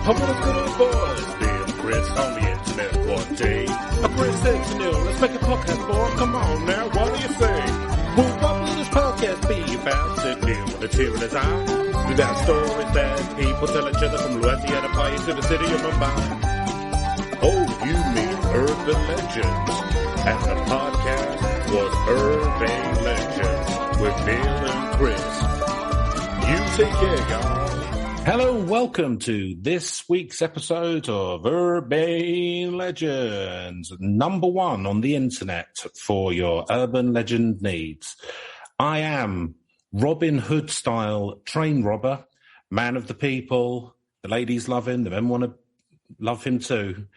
What a good boys, Bill Chris on the internet one day. Chris said to Neil, let's make a podcast, boy. Come on now, what do you say? Well, what will this podcast be about? Said Neil with a tear in his eye. We got stories that people tell each other from Louisiana Pie to the city of Mumbai. Oh, you mean urban legends. And the podcast was Urban Legends with Neil and Chris. You take care, y'all. Hello, welcome to this week's episode of Urban Legends, number one on the internet for your urban legend needs. I am Robin Hood-style train robber, man of the people. The ladies love him, the men want to love him too.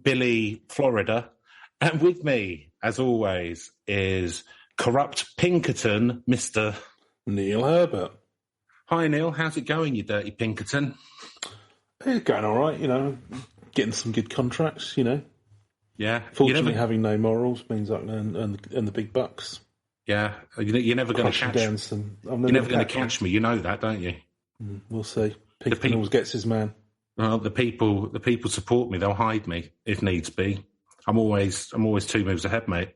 Billy, Florida. And with me, as always, is corrupt Pinkerton, Mr. Neil Herbert. Hi, Neil. How's it going, you dirty Pinkerton? It's going all right, getting some good contracts, Yeah. Fortunately, having no morals means I can earn the big bucks. Yeah. You're never going to catch me. You're never going to catch me. You know that, don't you? We'll see. Pinkerton always gets his man. Well, the people support me. They'll hide me if needs be. I'm always 2 moves ahead, mate.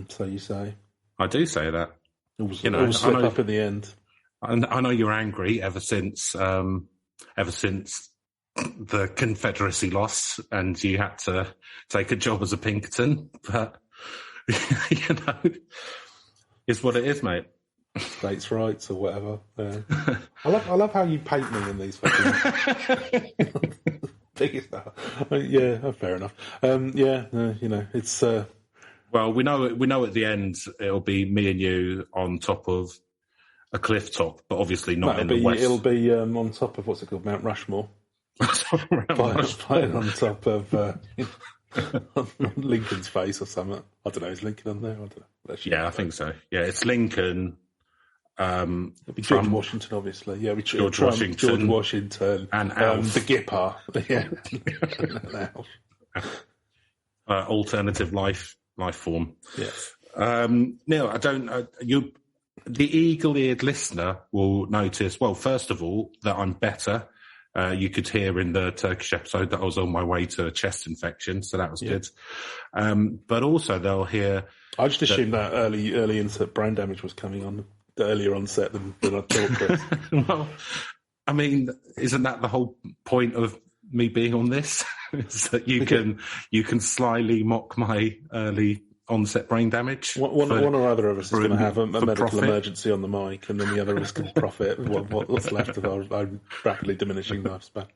So you say. I do say that. Always slip up at the end. I know you're angry ever since the Confederacy loss, and you had to take a job as a Pinkerton. But it's what it is, mate. States' rights or whatever. Yeah. I love how you paint me in these fucking biggest stuff. Yeah, fair enough. It's. Well, we know at the end it'll be me and you on top of a cliff top, but obviously not in the west. It'll be on top of what's it called, Mount Rushmore. Flying on top of Lincoln's face or something. I don't know. Is Lincoln on there? I don't know. Yeah, I think so. Yeah, it's Lincoln. It'll be George Washington, obviously. Yeah, George Washington and Alf. the Gipper. Yeah, alternative life form. Yes. Neil, the eagle-eared listener will notice, well, first of all, that I'm better. You could hear in the Turkish episode that I was on my way to a chest infection, so that was good. But also they'll hear... I just assumed that early insert brain damage was coming on earlier on set than I thought, Chris. Well, I mean, isn't that the whole point of me being on this? Is that you can slyly mock my early onset brain damage. One or other of us is going to have a medical emergency on the mic, and then the other of us can profit what's left of our rapidly diminishing lifespan.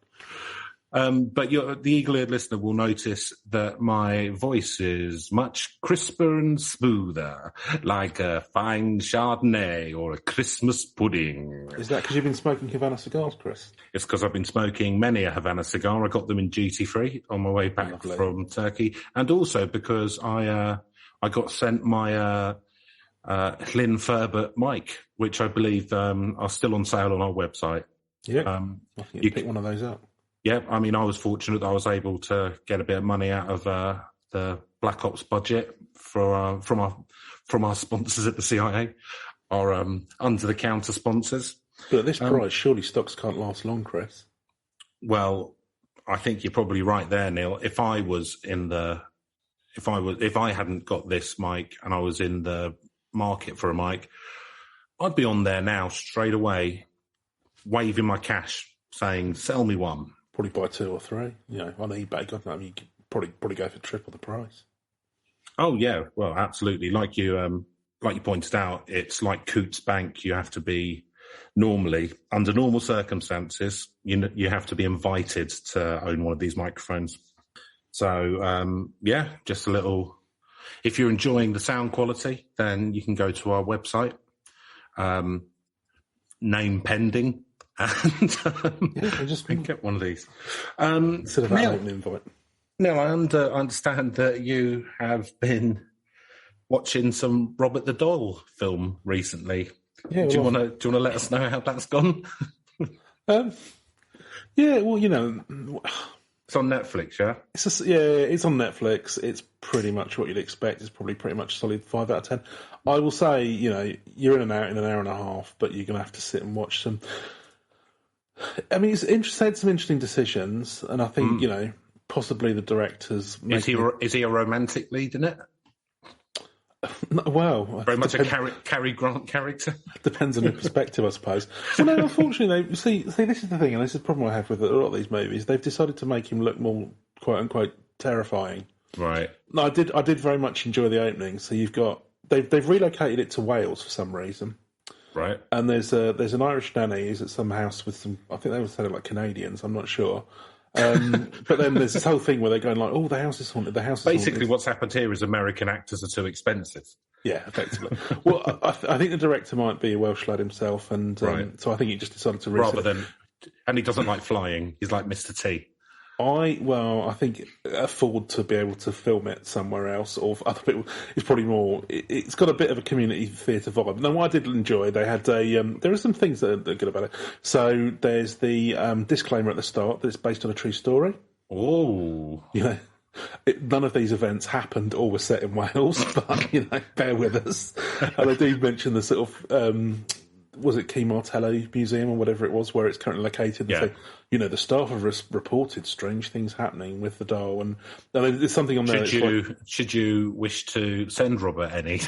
But the eagle-eared listener will notice that my voice is much crisper and smoother, like a fine Chardonnay or a Christmas pudding. Is that because you've been smoking Havana cigars, Chris? It's because I've been smoking many a Havana cigar. I got them in duty-free on my way back from Turkey. And also because I got sent my Hlyn Ferbert mic, which I believe are still on sale on our website. Yeah, I think you pick one of those up. Yeah, I mean, I was fortunate that I was able to get a bit of money out of the Black Ops budget from our sponsors at the CIA, our under-the-counter sponsors. But at this price, surely stocks can't last long, Chris. Well, I think you're probably right there, Neil. If I hadn't got this mic and I was in the market for a mic, I'd be on there now straight away, waving my cash, saying, "Sell me one." Probably buy 2 or 3. On eBay, God knows, you could probably go for triple the price. Oh yeah, well, absolutely. Like you pointed out, it's like Coots Bank. You have to be under normal circumstances, you have to be invited to own one of these microphones. So, just a little... If you're enjoying the sound quality, then you can go to our website, name pending, and get one of these. Instead of that open invite. Now, I understand that you have been watching some Robert the Doll film recently. Yeah, do you want to let us know how that's gone? Yeah, well, it's on Netflix, yeah? It's on Netflix. It's pretty much what you'd expect. It's probably pretty much a solid 5 out of 10. I will say, you're in an hour and a half, but you're going to have to sit and watch some I mean, it's had some interesting decisions, and I think possibly the directors. Is he a romantic lead in it? Well, very much a Cary Grant character. Depends on your perspective, I suppose. Well, no, unfortunately, see, this is the thing, and this is the problem I have with a lot of these movies. They've decided to make him look more, quote unquote, terrifying. Right. No, I did very much enjoy the opening. So they've relocated it to Wales for some reason. Right. And there's an Irish nanny who's at some house with some, I think they were saying like Canadians, I'm not sure. But then there's this whole thing where they're going like, oh, the house is haunted, the house is Basically, haunted. what's happened here is American actors are too expensive. Yeah, effectively. Well, I think the director might be a Welsh lad himself, and so I think he just decided to... And he doesn't like flying, he's like Mr. T. I think afford to be able to film it somewhere else, or other people. It's probably more. It's got a bit of a community theatre vibe. Now, what I did enjoy, they had a. There are some things that are good about it. So there's the disclaimer at the start that it's based on a true story. Oh, none of these events happened or were set in Wales, but bear with us. And I do mention the sort of. Was it Key Martello Museum or whatever it was, where it's currently located? Yeah. The staff have reported strange things happening with the doll, and there's something on there. Should you wish to send Robert any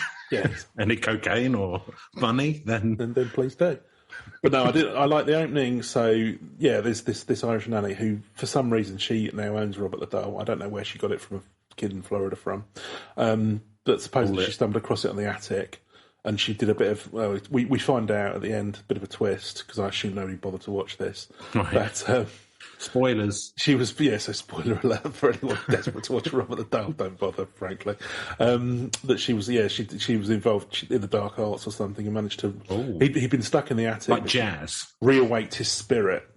any cocaine or money, then please do. But no, I like the opening. So yeah, there's this Irish nanny who, for some reason, she now owns Robert the doll. I don't know where she got it from, a kid in Florida from, but supposedly she stumbled across it on the attic. And she did a bit of... we find out at the end, a bit of a twist, because I assume nobody bothered to watch this. Right. But, spoilers. She was... Yeah, so spoiler alert for anyone desperate to watch Robert the Doll. Don't bother, frankly. That she was... Yeah, she was involved in the dark arts or something and managed to... He'd been stuck in the attic. Like jazz. Reawaked his spirit.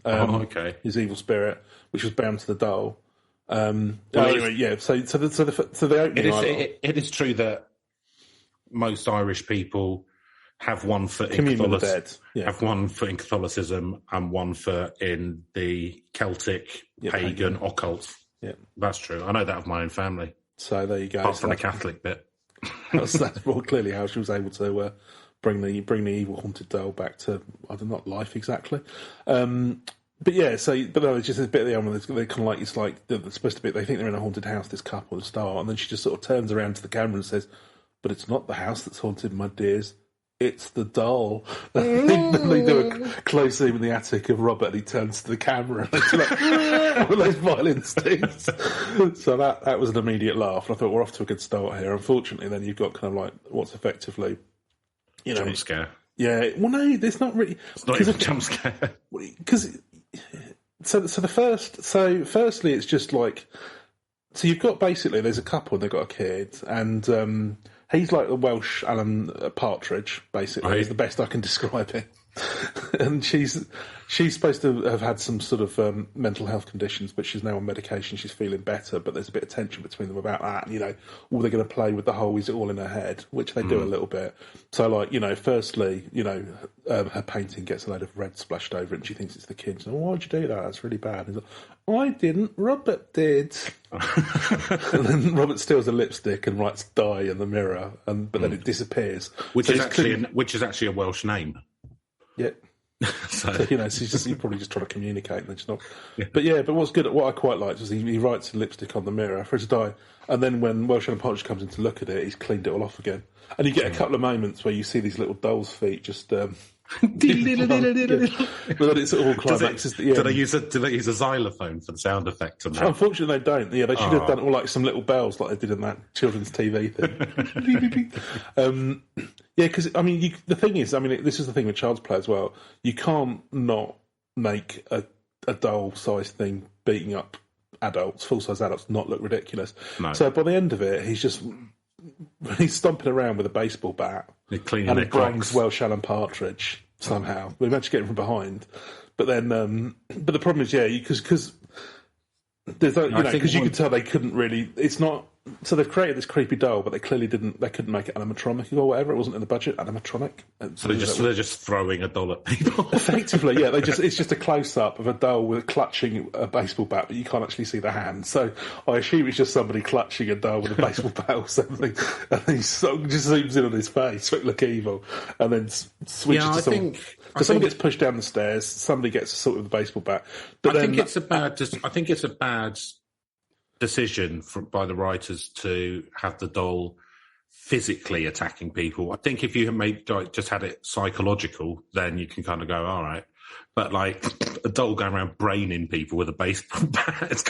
Okay. His evil spirit, which was bound to the doll. Anyway, yeah, so the opening... It is true that most Irish people have one foot in Catholicism and one foot in the Celtic pagan occult. Yeah, that's true. I know that of my own family. So there you go. Apart from the Catholic bit. That's more clearly how she was able to bring the evil haunted doll back to not life exactly. But yeah, it's just a bit of the element. They're kind of like it's like they're supposed to be. They think they're in a haunted house. This couple at the start, and then she just sort of turns around to the camera and says, "But it's not the house that's haunted, my dears. It's the doll." They do a close zoom in the attic of Robert, and he turns to the camera, and it's like all those violin sticks. So that was an immediate laugh. And I thought we're off to a good start here. Unfortunately, then you've got kind of like what's effectively, jump scare. Yeah, well, no, there's not really. It's not even a jump scare. Because firstly, it's just like. So you've got basically there's a couple and they've got a kid, and he's like the Welsh Alan Partridge, basically, is the best I can describe it. And she's supposed to have had some sort of mental health conditions, but she's now on medication. She's feeling better, but there's a bit of tension between them about that. And, they're going to play with the whole, is it all in her head? Which they do a little bit. So, like, firstly, her painting gets a load of red splashed over it, and she thinks it's the kids. Oh, why'd you do that? That's really bad. And he's like, I didn't, Robert did. And then Robert steals a lipstick and writes "die" in the mirror, but then it disappears. Which is actually a Welsh name. Yeah. So she's probably just trying to communicate, and it's not. Yeah. But what I quite liked was he writes a lipstick on the mirror for it to die, and then when Welsh Alan Partridge comes in to look at it, he's cleaned it all off again, and you get a couple of moments where you see these little doll's feet just. But then it's all climaxes. Do they use a xylophone for the sound effect? Unfortunately, they don't. Yeah, they should have done all like some little bells like they did in that children's TV thing. Yeah, because the thing is, this is the thing with Child's Play as well. You can't not make a doll-sized thing beating up adults, full-size adults, not look ridiculous. No. So by the end of it, he's stomping around with a baseball bat and a bronze Welsh Alan Partridge somehow. We managed to get him from behind, but then, but the problem is, because there's, because you can tell they couldn't really. It's not So they've created this creepy doll, but they clearly didn't. They couldn't make it animatronic or whatever. It wasn't in the budget. Animatronic. So they're just throwing a doll at people. Effectively, yeah. It's just a close up of a doll with clutching a baseball bat, but you can't actually see the hand. So I assume it's just somebody clutching a doll with a baseball bat or something, and then he sort of just zooms in on his face, so it look evil, and then switches to someone. So someone gets pushed down the stairs. Somebody gets assaulted with a baseball bat. But I think it's a bad decision by the writers to have the doll physically attacking people. I think if you just had it psychological, then you can kind of go, all right. But like a doll going around braining people with a baseball bat, it's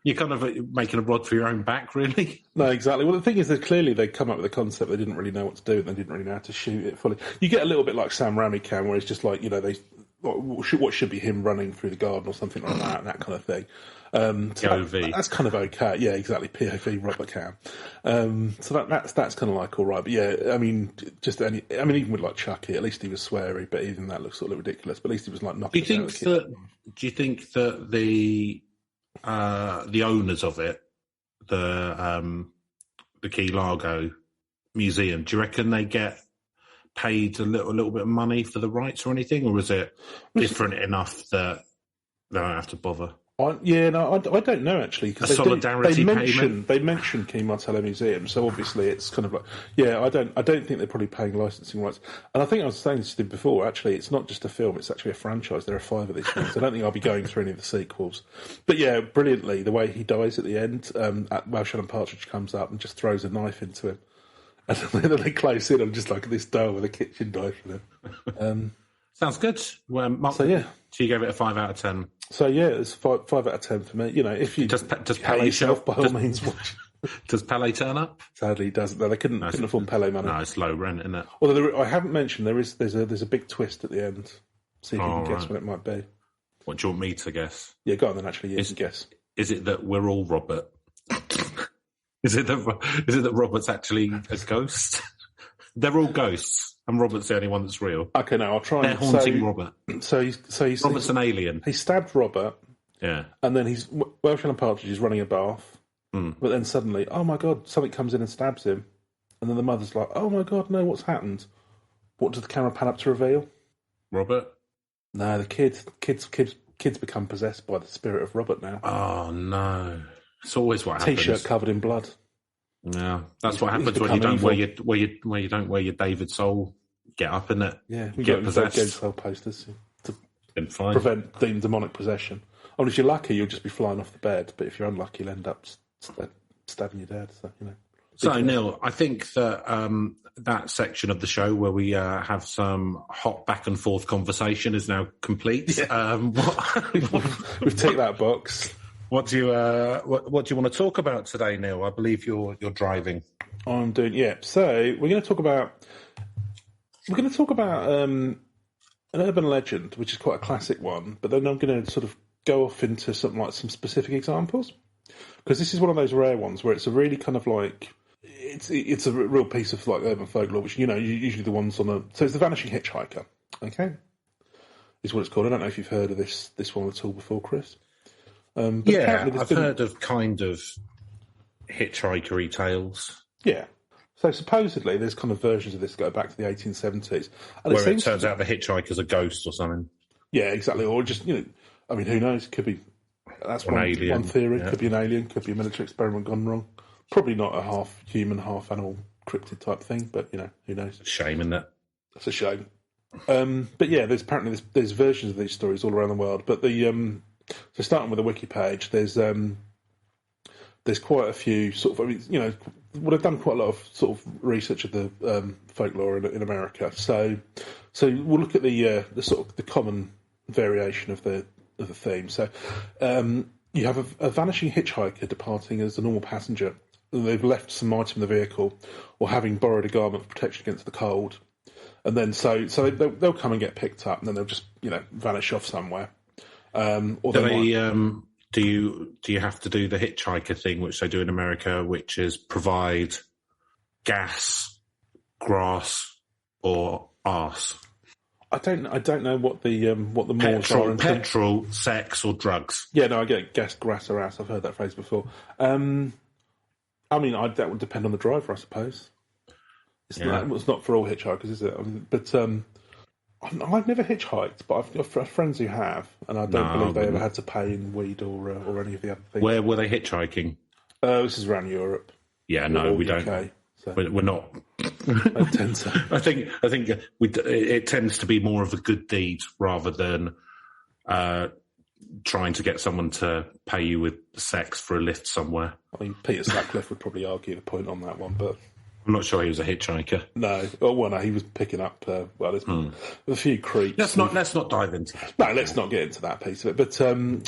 you're kind of making a rod for your own back, really. No, exactly. Well, the thing is that clearly they come up with a concept they didn't really know what to do, and they didn't really know how to shoot it fully. You get a little bit like Sam Raimi can, where it's just like, what should be him running through the garden or something like that, and that kind of thing. POV. That's kind of okay. Yeah, exactly. POV Robert Cam. So that's kind of like all right. But yeah, I mean, even with like Chucky, at least he was sweary, but even that looks sort of ridiculous. But at least he was like knocking. Do you think that the owners of it, the Key Largo Museum, do you reckon they get paid a little bit of money for the rights or anything, or is it different enough that they don't have to bother? I don't know actually, because they mention Key Martello Museum, so obviously it's kind of like, I don't think they're probably paying licensing rights. And I think I was saying this to you before, actually, it's not just a film, it's actually a franchise. There are 5 of these things. I don't think I'll be going through any of the sequels. But yeah, brilliantly, the way he dies at the end, Welsh Alan Partridge comes up and just throws a knife into him. And then they close in on just like this doll with a kitchen knife in it. Sounds good. Well, so you gave it a 5 out of 10. So yeah, it's 5 out of 10 for me. If you does Pele yourself, by all means, watch. Does Pele turn up? Sadly, he doesn't. No, they couldn't afford Pele money. No, it's low rent, isn't it? Although I haven't mentioned there's a big twist at the end. See if you can guess what it might be. What do you want me to guess? Yeah, go on then. Actually, you can guess. Is it that we're all Robert? Is it that Robert's actually a ghost? They're all ghosts, and Robert's the only one that's real. Okay, now I'll try. They're haunting Robert. So Robert's an alien. He stabbed Robert. Yeah, and then Welsh Alan Partridge is running a bath, but then suddenly, oh my god, something comes in and stabs him, and then the mother's like, oh my god, no, what's happened? What does the camera pan up to reveal? Robert? No, the kids become possessed by the spirit of Robert now. Oh no. It's always what happens. T-shirt covered in blood. Yeah, that's what happens when you don't wear your David Soul get up, isn't it? Yeah, you get possessed. David Soul posters to prevent demonic possession. I mean, if you're lucky, you'll just be flying off the bed, but if you're unlucky, you'll end up stabbing your dad. So Neil, I think that that section of the show where we have some hot back and forth conversation is now complete. Yeah. We've ticked that box. What do you want to talk about today, Neil? I believe you're driving. I'm doing, yeah. So we're going to talk about an urban legend, which is quite a classic one. But then I'm going to sort of go off into some specific examples, because this is one of those rare ones where it's a really kind of like it's a real piece of like urban folklore, which usually the ones on the so it's the Vanishing Hitchhiker. Okay, is what it's called. I don't know if you've heard of this one at all before, Chris. I've heard of kind of hitchhikery tales. Yeah. So supposedly there's kind of versions of this that go back to the 1870s. And where it turns out the hitchhiker's a ghost or something. Yeah, exactly. Or just, I mean, who knows? Could be, that's one theory. Yeah. Could be an alien, could be a military experiment gone wrong. Probably not a half human, half animal cryptid type thing, but, who knows? Shame, isn't it? That's a shame. But yeah, there's there's versions of these stories all around the world. But so starting with the wiki page, there's quite a few sort of, I've done quite a lot of sort of research of the folklore in America. So we'll look at the sort of the common variation of the theme. So you have a vanishing hitchhiker departing as a normal passenger. They've left some item in the vehicle, or having borrowed a garment for protection against the cold, and then so they'll come and get picked up, and then they'll just vanish off somewhere. Do you have to do the hitchhiker thing, which they do in America, which is provide gas, grass, or arse? I don't know what the mores are. Petrol, sex, or drugs. Yeah, no, I get gas, grass, or ass. I've heard that phrase before. I mean, that would depend on the driver, I suppose. It's not for all hitchhikers, is it? I mean, but I've never hitchhiked, but I've got friends who have, and I don't believe they ever had to pay in weed or any of the other things. Where were they hitchhiking? This is around Europe. Yeah, no, we UK, don't. So. We're not. I tend to. I think it tends to be more of a good deed rather than trying to get someone to pay you with sex for a lift somewhere. I mean, Peter Sutcliffe would probably argue the point on that one, but I'm not sure he was a hitchhiker. No, no, he was picking up. There's a few creeps. Let's not dive into that. No, let's not get into that piece of it. But no.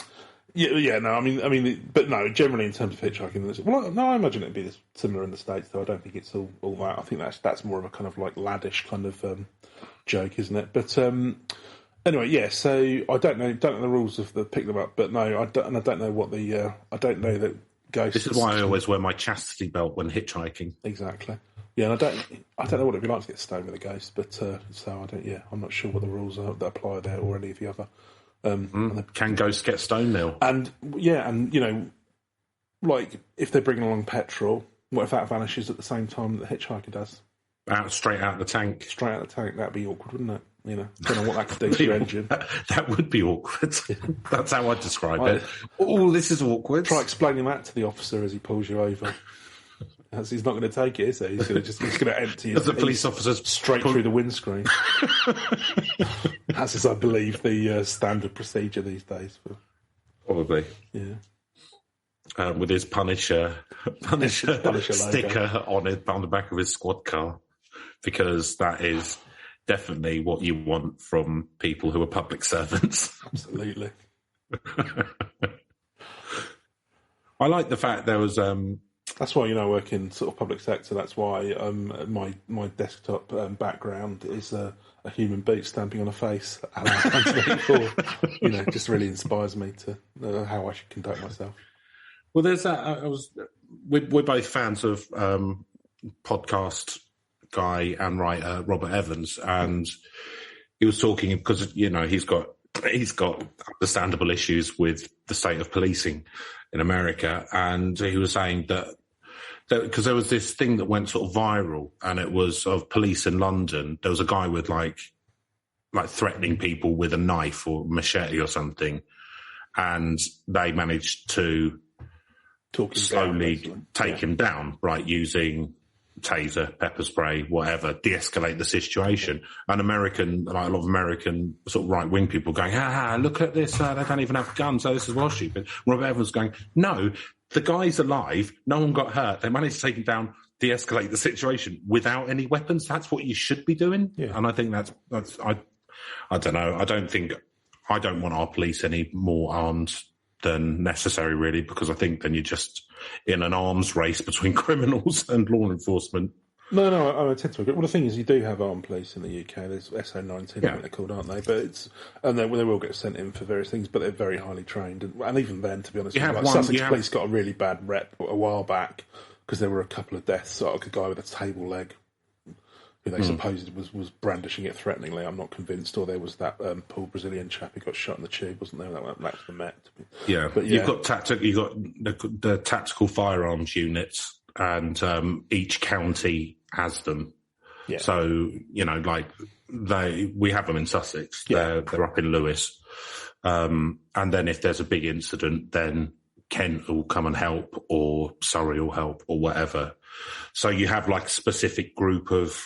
I mean, but no. Generally, in terms of hitchhiking, I imagine it'd be similar in the States. Though I don't think it's all that. I think that's more of a kind of like laddish kind of joke, isn't it? But anyway, yeah. So I don't know the rules of the pick them up, but no, I don't know what the I don't know that. Ghosts. This is why I always wear my chastity belt when hitchhiking. Exactly. Yeah, and I don't know what it'd be like to get stoned with a ghost, but so I don't. Yeah, I'm not sure what the rules are that apply there or any of the other. Can ghosts get stoned now? And like if they're bringing along petrol, what if that vanishes at the same time that the hitchhiker does? Straight out the tank. Straight out the tank. That'd be awkward, wouldn't it? Don't know what that could do to your engine. That would be awkward. That's how I'd describe it. Oh, this is awkward. Try explaining that to the officer as he pulls you over. He's not going to take it, is he? He's going to empty it. As the police officers straight through the windscreen. As is, I believe, the standard procedure these days. Probably. Yeah. With his Punisher sticker on the back of his squad car, because that is definitely what you want from people who are public servants. Absolutely. I like the fact there was. That's why I work in sort of public sector. That's why my desktop background is a human beat stamping on a face. Just really inspires me to how I should conduct myself. Well, there's that. We're both fans of podcast guy and writer Robert Evans, and he was talking because he's got understandable issues with the state of policing in America, and he was saying that because there was this thing that went sort of viral, and it was of police in London. There was a guy with like threatening people with a knife or machete or something, and they managed to slowly take him down, right, using taser, pepper spray, whatever, de-escalate the situation. And a lot of American sort of right-wing people going, look at this, they don't even have guns, so this is well stupid. Robert Evans going, no, the guy's alive, no one got hurt, they managed to take him down, de-escalate the situation without any weapons. That's what you should be doing. Yeah. And I think that's I don't know, I don't want our police any more armed than necessary, really, because I think then you're just in an arms race between criminals and law enforcement. No, I tend to agree. Well, the thing is, you do have armed police in the UK. There's SO19, I think they're called, aren't they? But they will get sent in for various things, but they're very highly trained. And even then, to be honest, Sussex Police got a really bad rep a while back because there were a couple of deaths, like a guy with a table leg who they supposed was brandishing it threateningly. I'm not convinced. Or there was that poor Brazilian chap who got shot in the tube, wasn't there? That was the Met. Yeah, but you've got the tactical firearms units, and each county has them. Yeah. So we have them in Sussex. Yeah. They're up in Lewis, and then if there's a big incident, then Kent will come and help, or Surrey will help, or whatever. So you have like a specific group of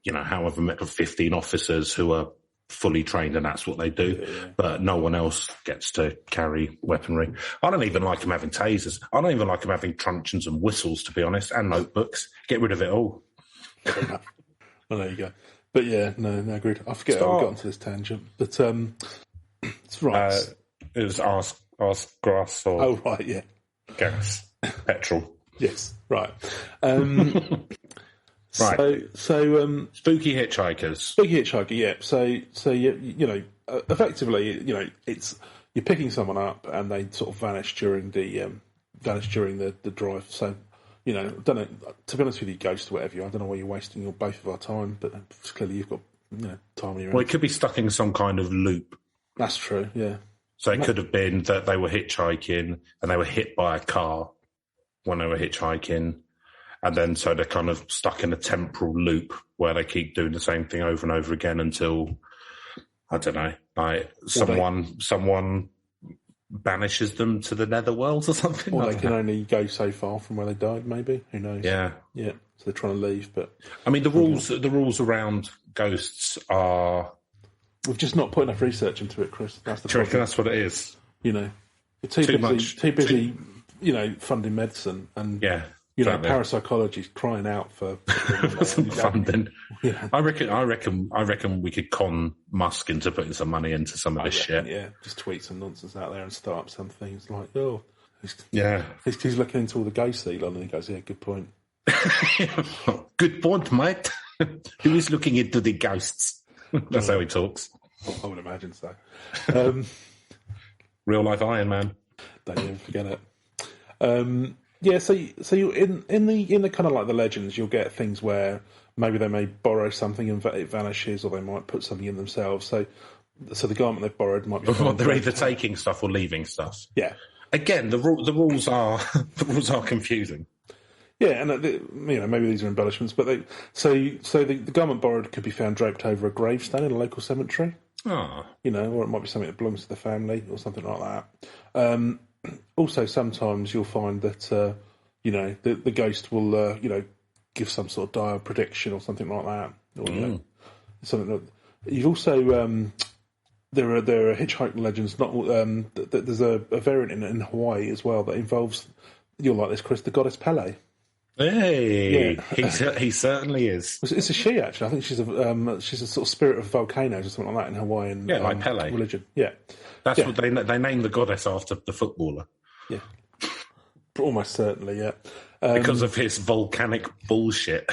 however many 15 officers who are fully trained, and that's what they do. Yeah. But no one else gets to carry weaponry. I don't even like them having tasers. I don't even like them having truncheons and whistles, to be honest, and notebooks. Get rid of it all. Well, there you go. But yeah, no, agreed. I forget how we got onto this tangent, but it's right. It was ask grass or right, yeah, gas, petrol. Yes, right. Right. So spooky hitchhikers. Spooky hitchhiker, yeah. So effectively, it's you're picking someone up and they sort of vanish during the drive. So, don't know. To be honest with you, ghost or whatever, I don't know why you're wasting both of our time, but clearly you've got time on your Well, it could be stuck in some kind of loop. That's true. Yeah. So it could have been that they were hitchhiking and they were hit by a car. when they were hitchhiking. And then so they're kind of stuck in a temporal loop where they keep doing the same thing over and over again until, I don't know, like someone banishes them to the netherworld or something. Or they can only go so far from where they died, maybe. Who knows? Yeah. Yeah. So they're trying to leave, but I mean the rules around ghosts are, we've just not put enough research into it, Chris. That's the problem. That's what it is. You know. We're too busy, you know, funding medicine and you know, parapsychology's crying out for some funding. Yeah. I reckon we could con Musk into putting some money into some of this shit. Yeah, just tweet some nonsense out there and start up something. It's like, oh, he's looking into all the ghosts, Elon, and he goes, yeah, good point. Good point, mate. Who is looking into the ghosts? That's how he talks. I would imagine so. Real life Iron Man. Don't even forget it. Yeah, so you in the kind of like the legends, you'll get things where maybe they may borrow something and it vanishes, or they might put something in themselves. So the garment they've borrowed might be. Well, they're either taking stuff or leaving stuff. Yeah. Again, the rules are confusing. Yeah, and you know, maybe these are embellishments, but the garment borrowed could be found draped over a gravestone in a local cemetery. Oh. You know, or it might be something that belongs to the family or something like that. Also, sometimes you'll find that, you know, the ghost will, you know, give some sort of dire prediction or something like that. Or, you know, something that, you've also, there are hitchhiking legends, there's a variant in Hawaii as well that involves, you'll like this, Chris, the goddess Pele. Hey, yeah. he certainly is. It's a she, actually. I think she's a sort of spirit of volcanoes or something like that in Hawaiian like Pele. religion. Yeah. That's what they named the goddess after the footballer. Yeah. Almost certainly, yeah. Because of his volcanic bullshit.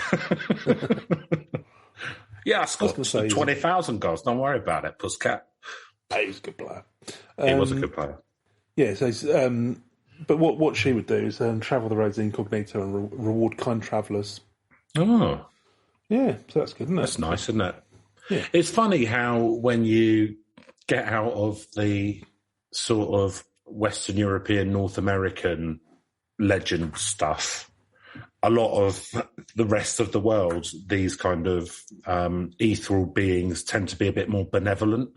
Yeah, I scored 20,000 goals. Don't worry about it, Pussycat. He was a good player. He was a good player. Yeah, so but what she would do is travel the roads incognito and reward kind travellers. Oh. Yeah, so that's good, isn't it? That's nice, isn't it? Yeah. It's funny how when you get out of the sort of Western European, North American legend stuff, a lot of the rest of the world, these kind of ethereal beings tend to be a bit more benevolent.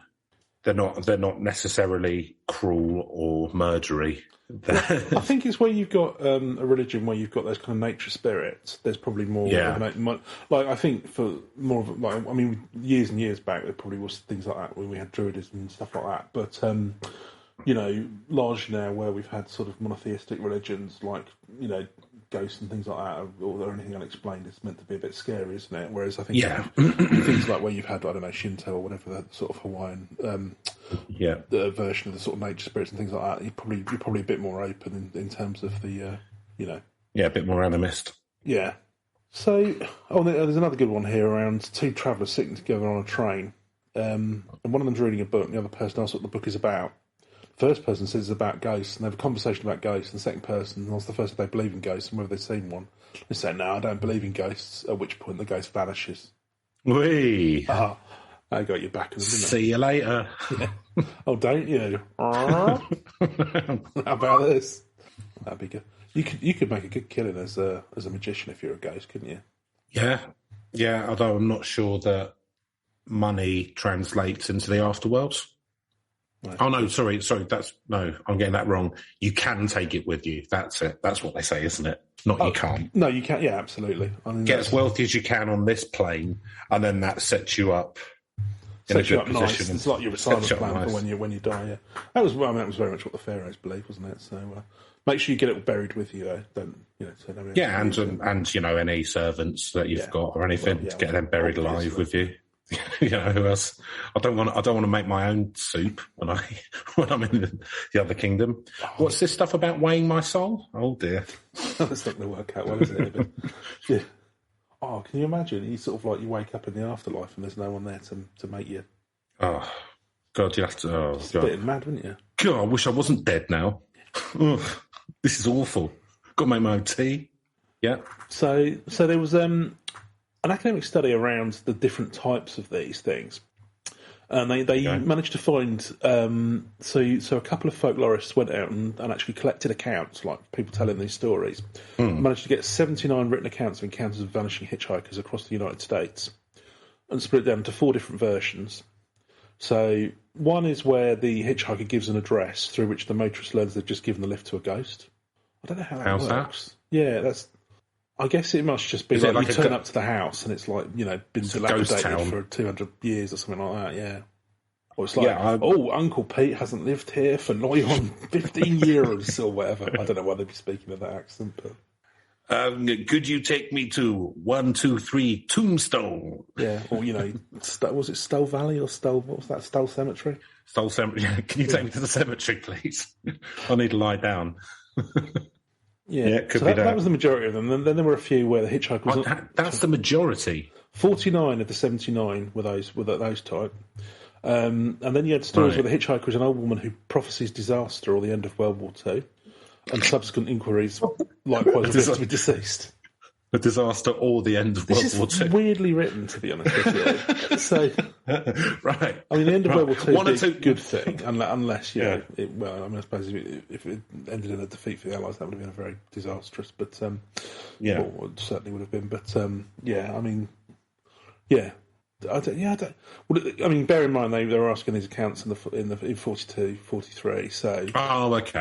They're not necessarily cruel or murdery. I think it's where you've got a religion where you've got those kind of nature spirits. There's probably more. Yeah. Like I think for more of like, I mean, years and years back there probably was things like that when we had druidism and stuff like that. But you know, largely now where we've had sort of monotheistic religions like, you know, ghosts and things like that, or anything unexplained, it's meant to be a bit scary, isn't it? Whereas I think things like where you've had, I don't know, Shinto or whatever, that sort of Hawaiian the version of the sort of nature spirits and things like that, you're probably a bit more open in terms of the you know. Yeah, a bit more animist. Yeah. So, there's another good one here around two travellers sitting together on a train, and one of them's reading a book and the other person asks what the book is about. First person says it's about ghosts, and they have a conversation about ghosts, and the second person asks the first if they believe in ghosts and whether they've seen one. They say, no, I don't believe in ghosts, at which point the ghost vanishes. Whee! I got your back. See you later. Yeah. Oh, don't you? How about this? That'd be good. You could make a good killing as a magician if you're a ghost, couldn't you? Yeah, although I'm not sure that money translates into the afterworld. No. Oh, no, sorry, I'm getting that wrong. You can take it with you. That's it. That's what they say, isn't it? Not you can't. No, you can't. Yeah, absolutely. I mean, get as wealthy as you can on this plane, and then that sets you up in a good position. Nice. It's like your retirement plan for when you die, yeah. That was very much what the pharaohs believed, wasn't it? So make sure you get it buried with you, though. Don't, you know, so and you know, any servants that you've got or anything, to get them buried alive with you. You know, who else? I don't want to make my own soup when I'm in the other kingdom. What's this stuff about weighing my soul? Oh dear, that's not going to work out well, is it? But, yeah. Oh, can you imagine? You sort of like you wake up in the afterlife and there's no one there to make you. Oh God, you have to. Oh it's God, a bit mad, wouldn't you? God, I wish I wasn't dead now. This is awful. Got to make my own tea. Yeah. So there was an academic study around the different types of these things. And they managed to find so a couple of folklorists went out and actually collected accounts, like people telling these stories. Managed to get 79 written accounts of encounters of vanishing hitchhikers across the United States, and split it down into 4 different versions. So one is where the hitchhiker gives an address through which the motorist learns they've just given the lift to a ghost. I don't know how that works. That? Yeah, that's. I guess it must just be like you turn up to the house and it's like, been dilapidated for 200 years or something like that, yeah. Or it's like, Uncle Pete hasn't lived here for nigh on 15 years or whatever. I don't know why they'd be speaking in that accent, but... could you take me to 123 Tombstone? Yeah, or, was it Stowe Valley or Stowe... What was that, Stowe Cemetery? Stowe Cemetery. Can you take me to the cemetery, please? I need to lie down. Yeah, it could be that was the majority of them. Then there were a few where the hitchhiker was... That's the majority. 49 of the 79 were those type. And then you had stories where the hitchhiker was an old woman who prophesies disaster or the end of World War II, and subsequent inquiries likewise revealed to be deceased. A disaster or the end of World War II. This is weirdly written, to be honest with you. So, right. I mean, the end of World War II would be a good thing, unless, I suppose if it ended in a defeat for the Allies, that would have been a very disastrous, but, or it certainly would have been, but, bear in mind they were asking these accounts in 42, 43, so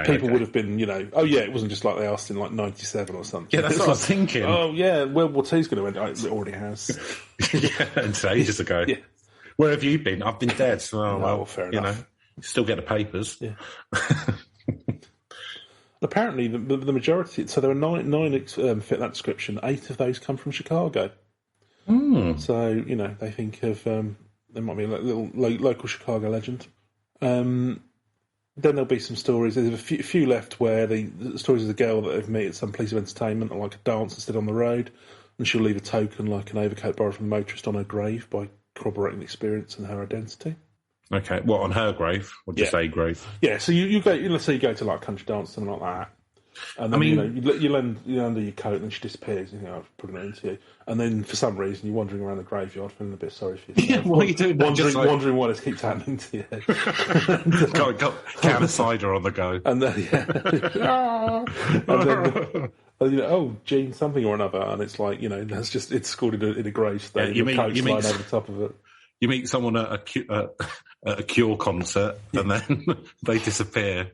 people would have been, it wasn't just like they asked in 97 or something. Yeah, that's what I was thinking. Oh yeah, World War II's going to end. It already has. It's ages ago. Yeah. Where have you been? I've been dead. So fair enough. You still get the papers. Yeah. Apparently, the majority. So there were nine fit that description. 8 of those come from Chicago. So, they think of, there might be a little local Chicago legend. Then there'll be some stories. There's a few left where the stories of the girl that they've met at some place of entertainment, or like a dance instead on the road, and she'll leave a token like an overcoat borrowed from the motorist on her grave by corroborating the experience and her identity. Okay, what, on her grave? Or just a grave? Yeah, so you go, let's say you go to like a country dance, something like that. And then, you lend under your coat and then she disappears. I've put it into you. And then, for some reason, you're wandering around the graveyard feeling a bit sorry for yourself. Yeah, what are you doing? Wondering why this keeps happening to you. Got can of cider on the go. And then, Gene something or another. And it's like, that's just, it's scored in a gravestone. You mean over the top of it. You meet someone at a Cure concert and then they disappear.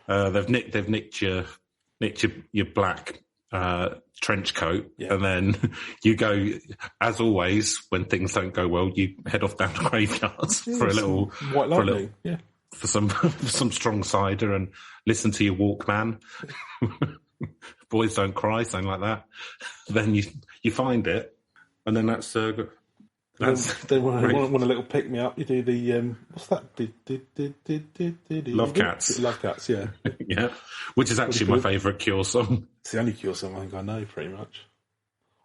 They've nicked your black trench coat, and then you go, as always, when things don't go well, you head off down to graveyards for some strong cider and listen to your Walkman. Boys Don't Cry, something like that. Then you find it, and then that's they want a little pick me up. You do the what's that? Love Cats. Love Cats, yeah, yeah. Which is actually my favourite Cure song. It's the only Cure song I think I know, pretty much.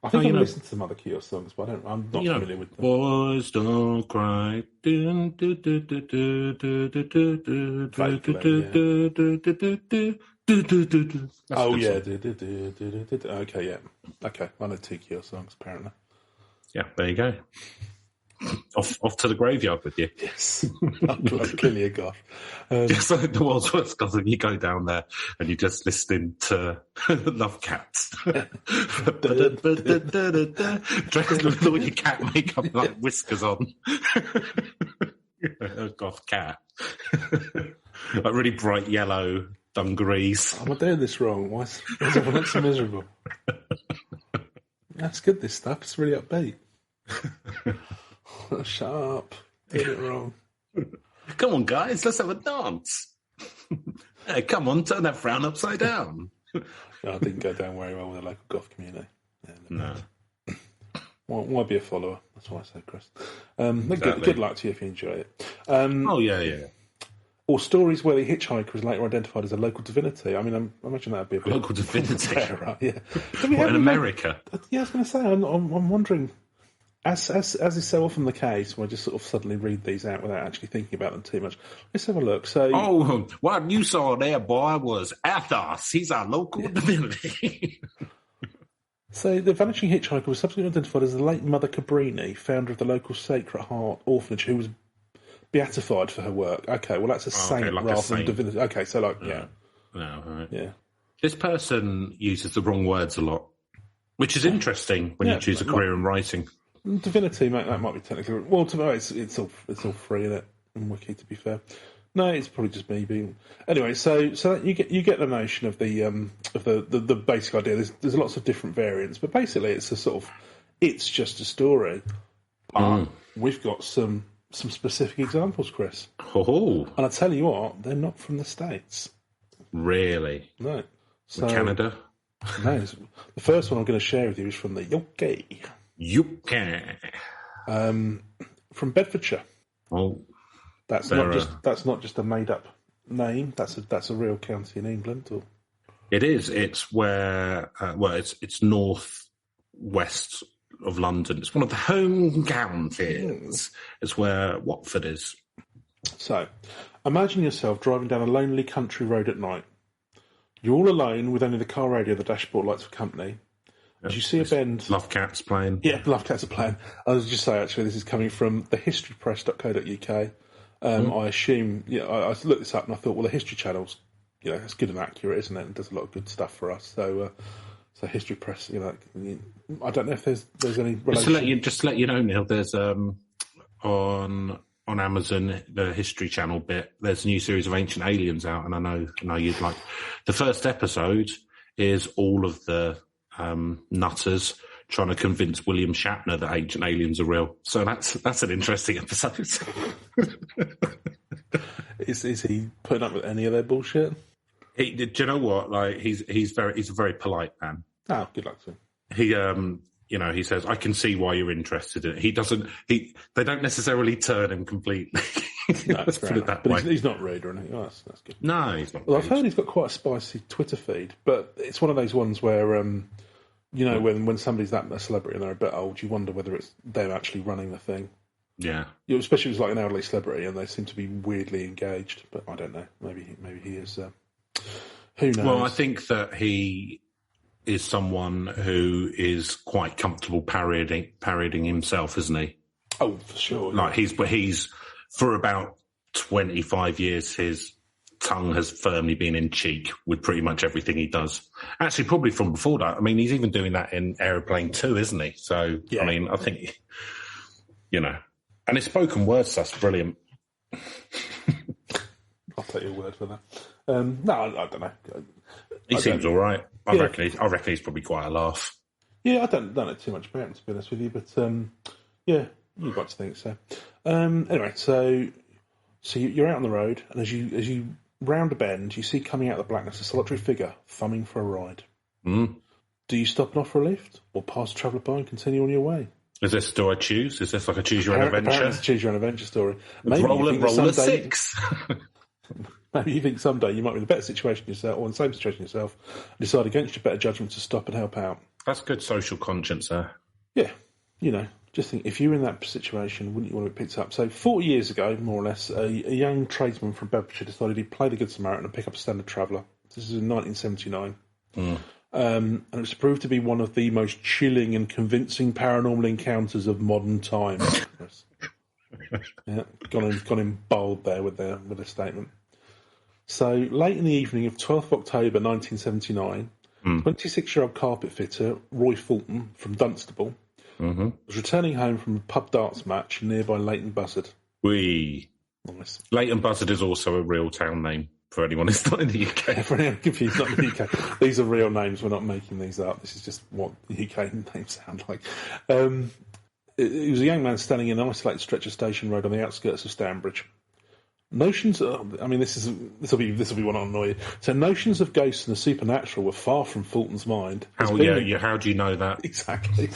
I think I've listened to some other Cure songs, but I'm not familiar with them. Boys Don't Cry. Oh yeah. Okay, yeah. Okay, I know 2 Cure songs apparently. Yeah, there you go. Off to the graveyard with you. Yes. Clearly a goth. Just like the world's worst goth, you go down there and you just listen to Love Cats. Dressed with all your cat makeup, like whiskers on. A goth cat. Like really bright yellow dungarees. Am I doing this wrong? Why is everyone look so miserable? That's good, this stuff. It's really upbeat. Shut up. Did it wrong. Come on, guys. Let's have a dance. Hey, come on. Turn that frown upside down. No, I didn't go down very well with the local goth community. Yeah, no. Why be a follower? That's what I say, Chris. Exactly. Good luck to you if you enjoy it. Yeah. Or stories where the hitchhiker was later identified as a local divinity. I mean, I imagine that would be a bit... Local divinity? Right, yeah. In America? Yeah, I was going to say, I'm wondering, as is so often the case, when I just sort of suddenly read these out without actually thinking about them too much. Let's have a look. So, what you saw there, boy, was Athos. He's our local divinity. So the vanishing hitchhiker was subsequently identified as the late Mother Cabrini, founder of the local Sacred Heart orphanage, who was beatified for her work. Okay, well, that's a saint like rather a saint. than divinity. Okay, so like, yeah. No, right. Yeah. This person uses the wrong words a lot, which is interesting when you choose a career in writing. Divinity, mate, that might be technically... Well, to me, it's all free, isn't it? And Wiki, to be fair. No, it's probably just me being... Anyway, so you get the notion of the basic idea. There's lots of different variants, but basically it's a sort of... It's just a story. But we've got some specific examples, Chris. Oh. And I tell you what, they're not from the States. Really? No. So, Canada? No. The first one I'm going to share with you is from the UK. UK. From Bedfordshire. Oh. That's not just a made up name. That's a real county in England. Or... It is. It's where it's north west of London. It's one of the home counties. It's where Watford is. So, imagine yourself driving down a lonely country road at night. You're all alone with only the car radio, the dashboard lights for company. As you see a bend... Love Cats playing. Yeah, Love Cats are playing. I was just say, actually, this is coming from thehistorypress.co.uk. I assume... I looked this up and I thought, well, the History Channel's, it's good and accurate, isn't it? And does a lot of good stuff for us. So History Press, I don't know if there's any relation... Just to let you know, Neil, there's on Amazon, the History Channel bit, there's a new series of Ancient Aliens out, and I know you'd like... The first episode is all of the nutters trying to convince William Shatner that Ancient Aliens are real. So that's an interesting episode. Is he putting up with any of their bullshit? Do you know what? Like he's a very polite man. Oh, good luck to him. He says, I can see why you're interested in it. They don't necessarily turn him completely. No, Let's put it that way. But he's not rude or anything. Oh, that's good. No, he's not. Well, I've heard he's got quite a spicy Twitter feed, but it's one of those ones where, when somebody's that a celebrity and they're a bit old, you wonder whether it's them actually running the thing. Yeah. Especially if it's like an elderly celebrity and they seem to be weirdly engaged, but I don't know. Maybe he is. Who knows? Well, I think that he is someone who is quite comfortable parodying himself, isn't he? Oh, for sure. Like he's for about 25 years, his tongue has firmly been in cheek with pretty much everything he does. Actually, probably from before that. I mean, he's even doing that in Aeroplane 2, isn't he? So, yeah. I mean, I think, and his spoken word stuff's brilliant. I'll take your word for that. No, I don't know. He seems all right. I reckon he's probably quite a laugh. Yeah, I don't know too much about him, to be honest with you, but yeah, you've got to think so. Anyway, so you're out on the road, and as you round a bend, you see coming out of the blackness a solitary figure thumbing for a ride. Mm. Do you stop and offer a lift, or pass a traveller by and continue on your way? Is this do I choose? Is this like a choose your own adventure? It's a choose your own adventure story. Maybe roll a 6. Maybe you think someday you might be in a better situation yourself, or in the same situation yourself, and decide against your better judgment to stop and help out. That's good social conscience there. Yeah, just think, if you were in that situation, wouldn't you want to be picked up? So 40 years ago, more or less, a young tradesman from Bedfordshire decided he'd play the Good Samaritan and pick up a standard traveller. This is in 1979. And it was proved to be one of the most chilling and convincing paranormal encounters of modern times. Yeah, gone in bold there with their statement. So, late in the evening of 12th October 1979, 26-year-old carpet fitter Roy Fulton from Dunstable was returning home from a pub darts match in nearby Leighton Buzzard. Nice. Leighton Buzzard is also a real town name for anyone who's not in the UK. Yeah, for anyone confused, not in the UK. These are real names, we're not making these up. This is just what the UK names sound like. He was a young man standing in an isolated stretch of station road on the outskirts of Stanbridge. Notions of, this will be one I'll annoy you. So notions of ghosts and the supernatural were far from Fulton's mind. How do you know that? Exactly.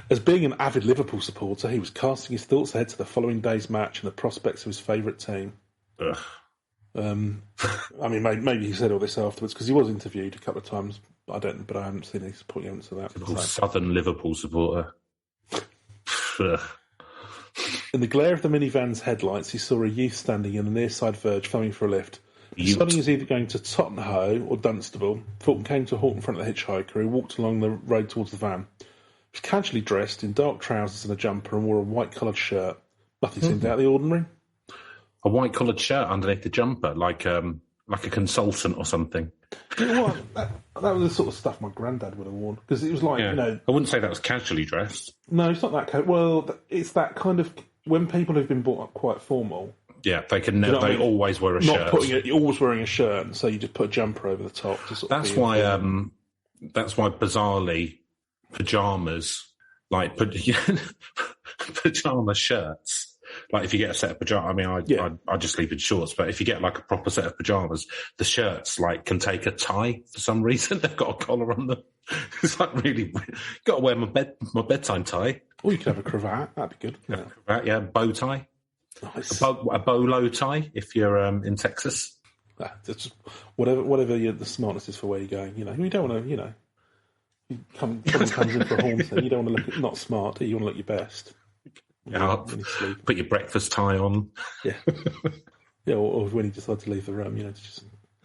As being an avid Liverpool supporter, he was casting his thoughts ahead to the following day's match and the prospects of his favourite team. Ugh. Maybe he said all this afterwards because he was interviewed a couple of times. I haven't seen any supporting evidence of that. Typical Southern Liverpool supporter. In the glare of the minivan's headlights, he saw a youth standing in a near-side verge, thumbing for a lift. Deciding he was either going to Tottenham or Dunstable, Fulton came to a halt in front of the hitchhiker, who walked along the road towards the van. He was casually dressed in dark trousers and a jumper and wore a white-coloured shirt. Nothing seemed out of the ordinary. a white collared shirt underneath the jumper, like a consultant or something. You know what? That was the sort of stuff my granddad would have worn, because it was like, Yeah. I wouldn't say that was casually dressed. No, it's not that. Well, it's that kind of when people who've been brought up quite formal. Yeah, they can never. They always wear a shirt. You're always wearing a shirt, and so you just put a jumper over the top. To sort that's of why. That's why bizarrely, pajamas pajama shirts. Like if you get a set of pajamas, I mean, I just sleep in shorts. But if you get like a proper set of pajamas, the shirts like can take a tie for some reason. They've got a collar on them. It's like really. Got to wear my bedtime tie. Or you could have a cravat. That'd be good. Yeah, cravat, bow tie. Nice. A bolo tie if you're in Texas. Just whatever the smartness is for where you're going. You don't want to. Someone comes in for a Hornsey, you don't want to look not smart. Do you? You want to look your best. Put your breakfast tie on. Yeah, or when you decide to leave the room, just.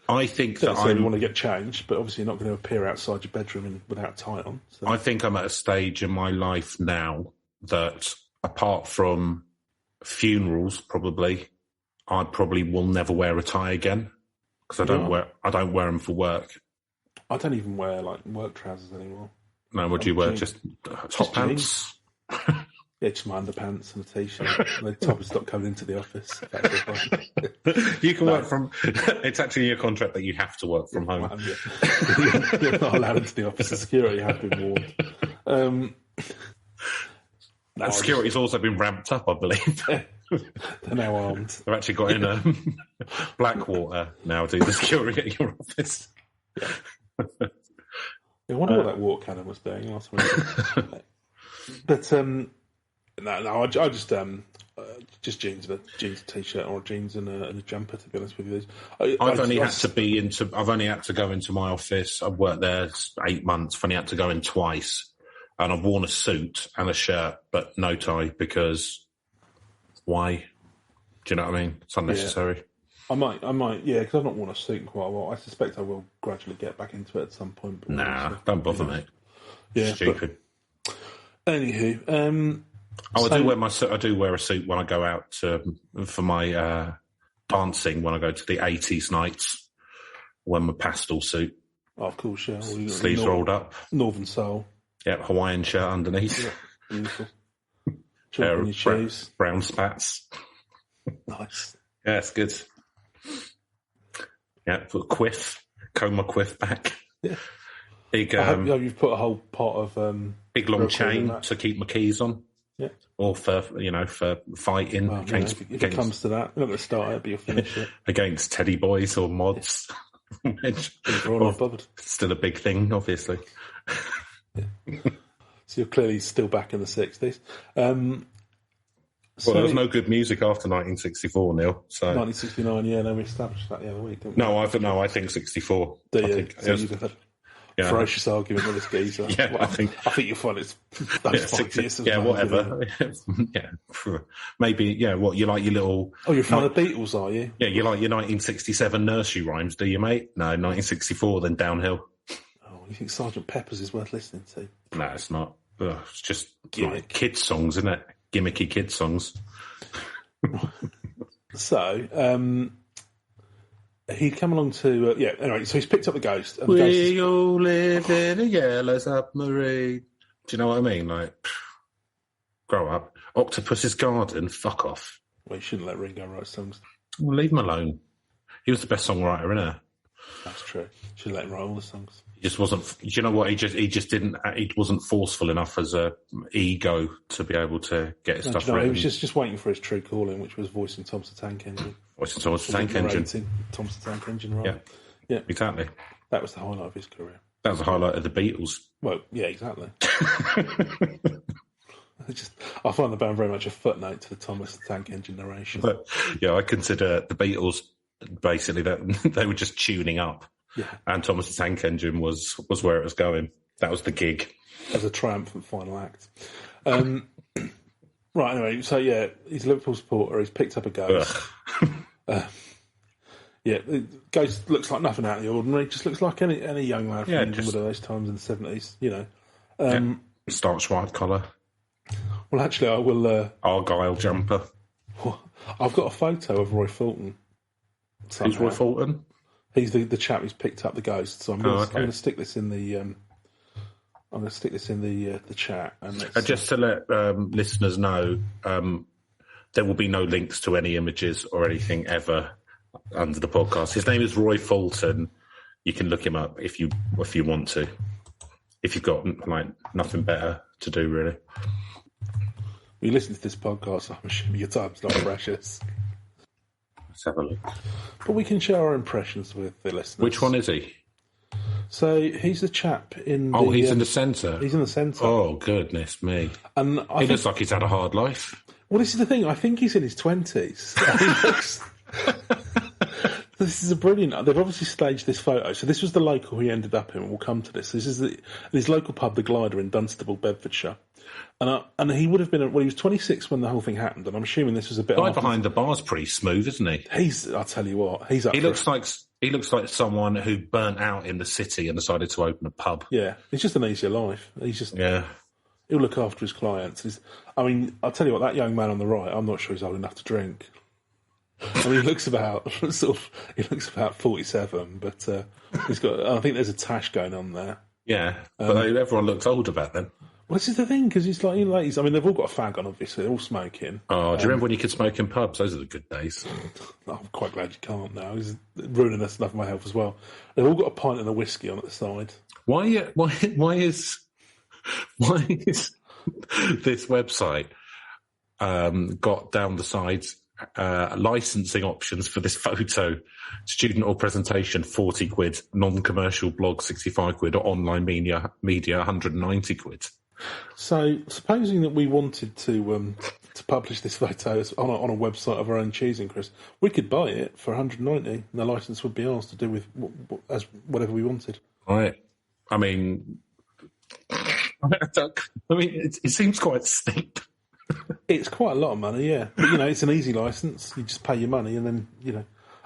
I think that I want to get changed, but obviously you're not going to appear outside your bedroom without a tie on. So. I think I'm at a stage in my life now that, apart from funerals, I probably will never wear a tie again because I don't wear them for work. I don't even wear work trousers anymore. No, what do you wear? Just hot pants. Yeah, just my underpants and a t-shirt. And the top has stopped coming into the office. You can work from. It's actually in your contract that you have to work from home. You're not allowed into the office. The security have been warned. Security's also been ramped up, I believe. They're now armed. They've actually got in Blackwater now to do the security at your office. Yeah. I wonder what that water cannon was doing last week. But no, I just jeans and a t-shirt or jeans and a jumper. To be honest with you, I've only had to go into my office. I've worked there 8 months. I've only had to go in twice, and I've worn a suit and a shirt, but no tie because why? Do you know what I mean? It's unnecessary. Yeah. I might, yeah, because I've not worn a suit in quite a while. I suspect I will gradually get back into it at some point. Nah, don't bother, mate. Yeah, stupid. Anywho, I do wear a suit when I go out for my dancing. When I go to the 80s nights, wear my pastel suit. Oh, of course, yeah. Sleeves rolled up. Northern Soul. Yeah, Hawaiian shirt underneath. Yeah, beautiful. Pair of shoes. Brown spats. Nice. Yeah, it's good. Yeah, put a quiff, comb my quiff back. Yeah. Big. I hope you've put a whole pot of big long chain to keep my keys on. Yeah. Or for fighting against. If it comes to that, you're not going to start it, but you'll finish it against teddy boys or mods. Still a big thing, obviously. Yeah. So you're clearly still back in the 60s. Well, there was no good music after 1964, Neil. So 1969, yeah, no, we established that the other week, didn't we? I think 64. Yeah. Ferocious argument with this geezer. Yeah, well, I think you'll find it's those 5 years. Yeah, whatever. Yeah, maybe. Yeah, what you like your little? Oh, you're a fan of the Beatles, are you? Yeah, you like your 1967 nursery rhymes, do you, mate? No, 1964, then downhill. Oh, you think Sergeant Pepper's is worth listening to? No, it's not. It's just like kids' songs, isn't it? Gimmicky kids' songs. So, he'd come along to... anyway, so he's picked up the ghost. And we all live in a yellow submarine. Do you know what I mean? Like, grow up. Octopus's Garden, fuck off. Well, you shouldn't let Ringo write songs. Well, leave him alone. He was the best songwriter, innit? That's true. Should let him write all the songs. He just wasn't... Do you know what? He just didn't... He wasn't forceful enough as a ego to be able to get his stuff written. He was just waiting for his true calling, which was voicing Thomas the Tank Engine. Voicing Thomas the Tank Engine. Thomas the Tank Engine, right? Yeah, exactly. That was the highlight of his career. That was the highlight of the Beatles. Well, yeah, exactly. I find the band very much a footnote to the Thomas the Tank Engine narration. But, yeah, I consider the Beatles basically that they were just tuning up. Yeah. And Thomas the Tank Engine was where it was going. That was the gig. As a triumphant final act. Right, anyway, so yeah, he's a Liverpool supporter. He's picked up a ghost. The ghost looks like nothing out of the ordinary. Just looks like any young lad from one of those times in the 70s, you know. Starch white collar. Well, actually, I will... Argyle jumper. I've got a photo of Roy Fulton. Who's Roy Fulton? He's the chap who's picked up the ghost. So I'm going to stick this in the. I'm going to stick this in the chat. And just to let listeners know, there will be no links to any images or anything ever under the podcast. His name is Roy Fulton. You can look him up if you want to. If you've got nothing better to do, really. You listen to this podcast, I'm assuming your time's not precious. Let's have a look. But we can share our impressions with the listeners. Which one is he? So he's the chap in. He's in the centre. He's in the centre. Oh goodness me! And he looks like he's had a hard life. Well, this is the thing. I think he's in his 20s. This is a brilliant. They've obviously staged this photo. So this was the local he ended up in. And we'll come to this. This is his local pub, the Glider in Dunstable, Bedfordshire. And he would have been. Well, he was 26 when the whole thing happened, and I'm assuming this was a bit. The guy behind the bar's pretty smooth, isn't he? I'll tell you what. He looks like someone who burnt out in the city and decided to open a pub. Yeah, it's just an easier life. He'll look after his clients. I'll tell you what. That young man on the right, I'm not sure he's old enough to drink. I mean, he looks about 47, but he's got. I think there's a tash going on there. Yeah, but everyone looks older back then. Well, this is the thing, because it's like, ladies. I mean, they've all got a fag on, obviously. They're all smoking. Oh, do you remember when you could smoke in pubs? Those are the good days. I'm quite glad you can't now. It's ruining us enough of my health as well. They've all got a pint and a whiskey on at the side. Why is this website got down the sides licensing options for this photo? Student or presentation, 40 quid. Non-commercial blog, 65 quid. Or online media 190 quid. So, supposing that we wanted to publish this photo on a website of our own choosing, Chris, we could buy it for 190, and the license would be ours to do with as whatever we wanted. Right. I mean, it seems quite steep. It's quite a lot of money, yeah. But, it's an easy license. You just pay your money, and then,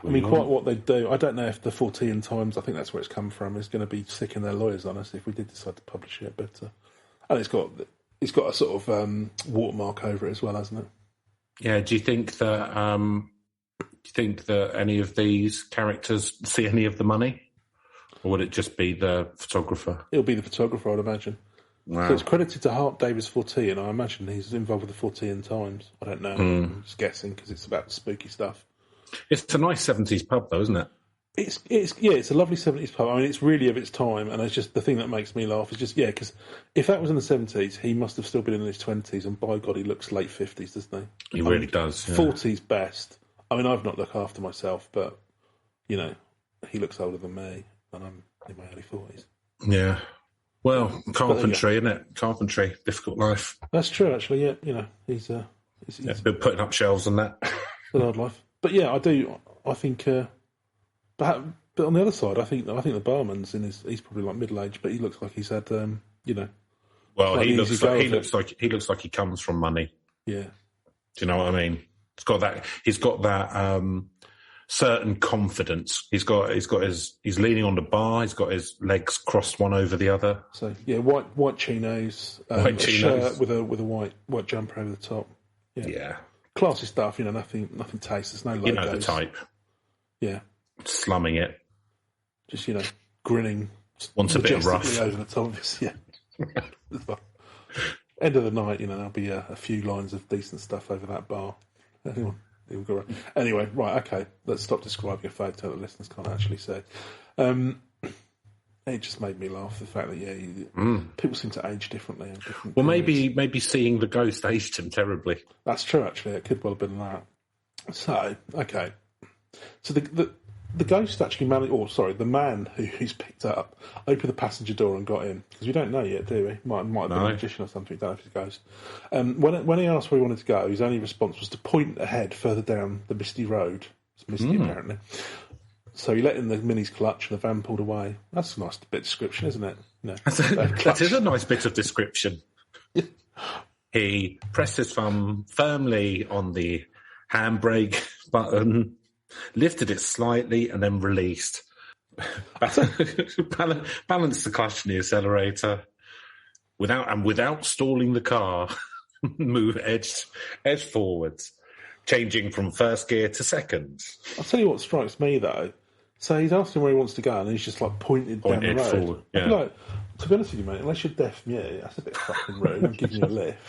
quite what they do. I don't know if the 14 Times, I think that's where it's come from, is going to be sticking their lawyers on us if we did decide to publish it, but. And it's got a sort of watermark over it as well, hasn't it? Yeah. Do you think that any of these characters see any of the money, or would it just be the photographer? It'll be the photographer, I'd imagine. Wow. So it's credited to Hart Davis 14. I imagine he's involved with the 14 Times. I don't know. I'm just guessing because it's about spooky stuff. It's a nice 70s pub, though, isn't it? It's a lovely 70s pub. I mean, it's really of its time, and it's just the thing that makes me laugh is just, because if that was in the 70s, he must have still been in his 20s, and by God, he looks late 50s, doesn't he? He really does. Yeah. 40s best. I mean, I've not looked after myself, but, he looks older than me, and I'm in my early 40s. Yeah. Well, carpentry, isn't it? Carpentry, difficult life. That's true, actually, yeah. He's been putting up shelves and that. It's an odd life. But, yeah, I think... But on the other side, I think the barman's he's probably like middle aged, but he looks like he's had Well, he looks like he comes from money. Yeah. Do you know what I mean? He's got that certain confidence. He's leaning on the bar. He's got his legs crossed one over the other. So yeah, white chinos, a shirt with a white jumper over the top. Yeah. Classy stuff. Nothing tastes. There's no logos. The type. Yeah. Slumming it. Just, grinning. Wants a bit of rough. Over the top of this, yeah. End of the night, there'll be a few lines of decent stuff over that bar. Anyway, right, okay. Let's stop describing a photo that listeners can't actually see. It just made me laugh, the fact that, people seem to age differently. Well, maybe seeing the ghost aged him terribly. That's true, actually. It could well have been that. So, okay. So the ghost actually the man who's picked up, opened the passenger door and got in. Because we don't know yet, do we? Might have been a magician or something, don't know if it's a ghost. When he asked where he wanted to go, his only response was to point ahead further down the misty road. It's misty, apparently. So he let in the Mini's clutch and the van pulled away. That's a nice bit of description, isn't it? That is a nice bit of description. He pressed his thumb firmly on the handbrake button, lifted it slightly, and then released. Balanced the clutch and the accelerator without stalling the car. Edged forwards. changing from first gear to second. I'll tell you what strikes me, though. So he's asking where he wants to go, and he's just like pointed down the road. Forward, yeah. Like, to be honest with you, mate, unless you're deaf mute, that's a bit fucking rude. I'm giving you a lift.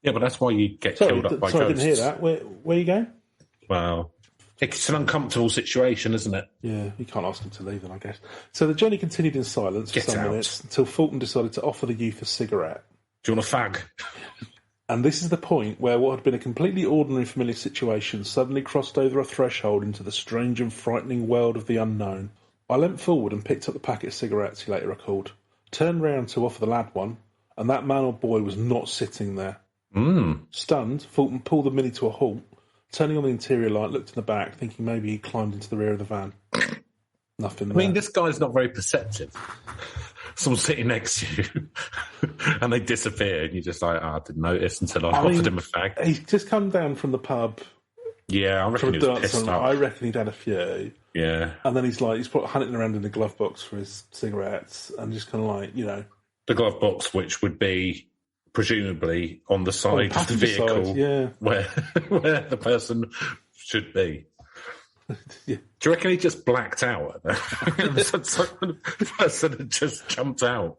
Yeah, but that's why you get killed up by ghosts. I didn't hear that. Where are you going? Well, it's an uncomfortable situation, isn't it? Yeah, you can't ask him to leave then, I guess. So the journey continued in silence for some minutes until Fulton decided to offer the youth a cigarette. Do you want a fag? And this is the point where what had been a completely ordinary familiar situation suddenly crossed over a threshold into the strange and frightening world of the unknown. I leant forward and picked up the packet of cigarettes, he later recalled, turned round to offer the lad one, and that man or boy was not sitting there. Stunned, Fulton pulled the Mini to a halt, turning on the interior light, looked in the back, thinking maybe he climbed into the rear of the van. Nothing there. I mean, this guy's not very perceptive. Someone's sitting next to you, and they disappear, and you're just like, I didn't notice until I offered him a fag. He's just come down from the pub. Yeah, I reckon he was pissed off. I reckon he'd had a few. Yeah. And then he's probably hunting around in the glove box for his cigarettes, and just kind of like, you know. The glove box, which would be presumably on the side of the vehicle where the person should be. Yeah. Do you reckon he just blacked out? The person had just jumped out.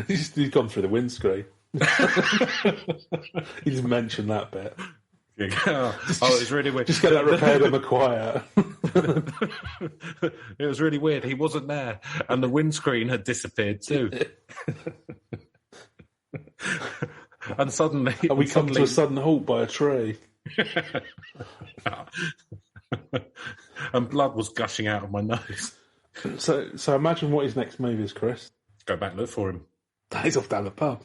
He's gone through the windscreen. He just mentioned that bit. It's really weird. Just get that repaired on the quiet. It was really weird. He wasn't there, and the windscreen had disappeared too. And suddenly, we come to a sudden halt by a tree. And blood was gushing out of my nose. So imagine what his next move is, Chris. Go back and look for him. He's off down the pub.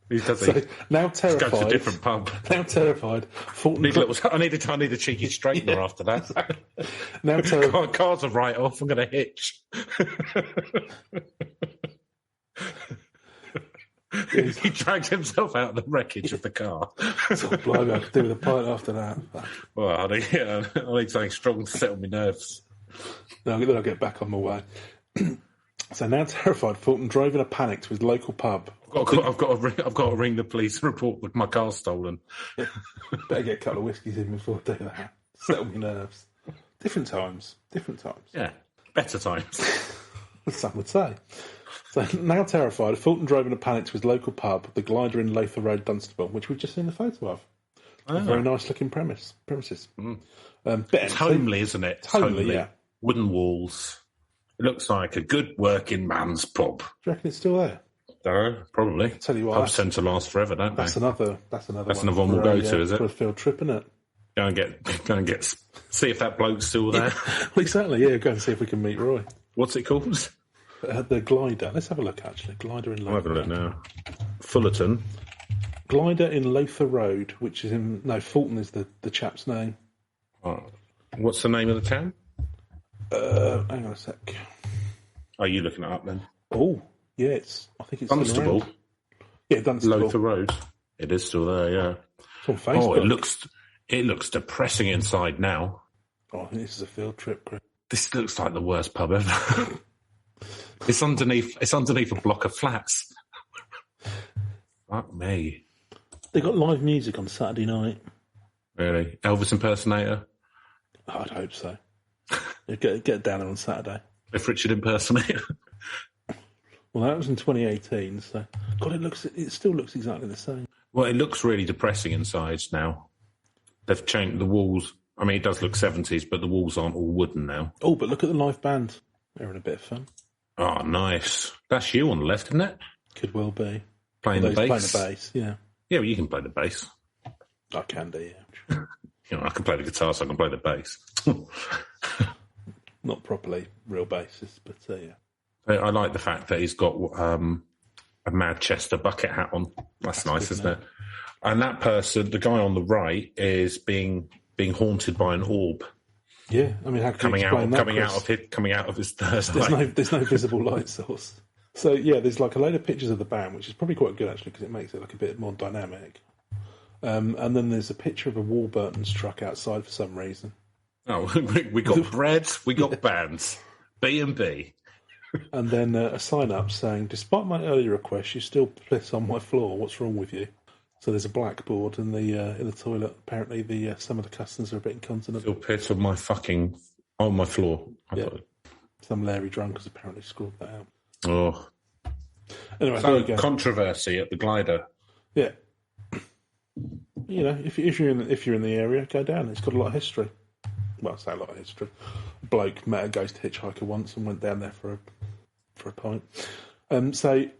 He does. So now terrified. Go to a different pub. Now terrified. I need a cheeky straightener after that. Now terrified. Car's a write-off. I'm going to hitch. He dragged himself out of the wreckage of the car. Blimey, I could do with a pint after that. Well, I need something strong to settle my nerves. No, then I'll get back on my way. So now terrified, Fulton drove in a panic to his local pub. I've got to ring the police and report that my car's stolen. Better get a couple of whiskies in before I do that. Settle my nerves. Different times. Yeah, better times. Some would say. So now terrified, Fulton drove in a panic to his local pub, the Glider in Lother Road, Dunstable, which we've just seen the photo of. A very nice looking premises. It's homely, isn't it? It's homely, yeah. Wooden walls. It looks like a good working man's pub. Do you reckon it's still there? No, probably. I'll tell you what. Pubs tend to last forever, don't they? That's another one we'll go to, is it? For a field trip, isn't it? Go and get. See if that bloke's still there. Well, exactly. Yeah, go and see if we can meet Roy. What's it called? The Glider. Let's have a look, actually. Glider in Lother. I'll have a look now. Fullerton. Glider in Lother Road, which is in... No, Fulton is the chap's name. Oh. What's the name of the town? Hang on a sec. Are you looking it up, then? Oh, yeah, I think it's... Dunstable? Yeah, Dunstable. Lother Road. It is still there, yeah. It's on Facebook. Oh, it looks depressing inside now. Oh, I think this is a field trip, Chris. This looks like the worst pub ever. It's underneath a block of flats. Fuck me. They got live music on Saturday night. Really? Elvis impersonator? I'd hope so. Get down there on Saturday. If Richard impersonator? Well, that was in 2018, so... God, it still looks exactly the same. Well, it looks really depressing inside now. They've changed the walls. I mean, it does look 70s, but the walls aren't all wooden now. Oh, but look at the live band. They're having a bit of fun. Oh, nice. That's you on the left, isn't it? Could well be. Playing the bass? Playing the bass, yeah. Yeah, well, you can play the bass. I can do, yeah. I can play the guitar, so I can play the bass. Not properly real bassist, but yeah. I like the fact that he's got a Manchester bucket hat on. That's nice, isn't it? And that person, the guy on the right, is being haunted by an orb. Yeah, I mean, how can you explain that, coming out of his third eye. There's no visible light source. So yeah, there's like a load of pictures of the band, which is probably quite good actually because it makes it look a bit more dynamic. And then there's a picture of a Warburton's truck outside for some reason. Oh, we got bread, we got bands, B&B. And then a sign up saying, "Despite my earlier request, you still piss on my floor. What's wrong with you?" So there's a blackboard in the toilet. Apparently, some of the customers are a bit incontinent. Still piss on my on my floor. Some Larry drunkers apparently scrawled that out. Oh. Anyway, so there you go. Controversy at the glider. Yeah. If you're in the area, go down. It's got a lot of history. Well, I say a lot of history. A bloke met a ghost hitchhiker once and went down there for a pint. Actually,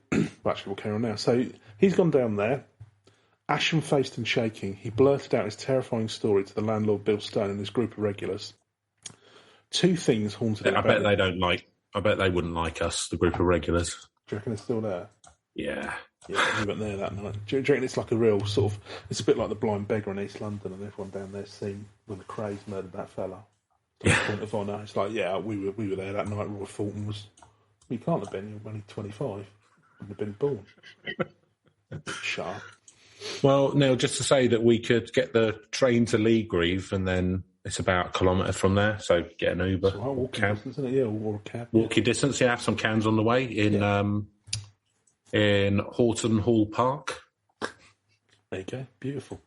we'll carry on now. So he's gone down there, ashen-faced and shaking. He blurted out his terrifying story to the landlord, Bill Stone, and his group of regulars. Two things haunted him. I bet they wouldn't like us, the group of regulars. Do you reckon they're still there? Yeah. Yeah, we went there that night. Do you reckon it's like a real sort of... It's a bit like the Blind Beggar in East London, and everyone down there seen when the Crays murdered that fella. Yeah. Point of honour. It's like, yeah, we were there that night. Roy Fulton was... You can't have been. You were only 25. Wouldn't have been born. Shut up. Well, Neil, just to say that we could get the train to Leagrave, and then it's about a kilometre from there, so get an Uber. Right, walking distance, isn't it? Yeah, or a cab. Walking distance, yeah. Have some cans on the way in Horton Hall Park. There you go. Beautiful.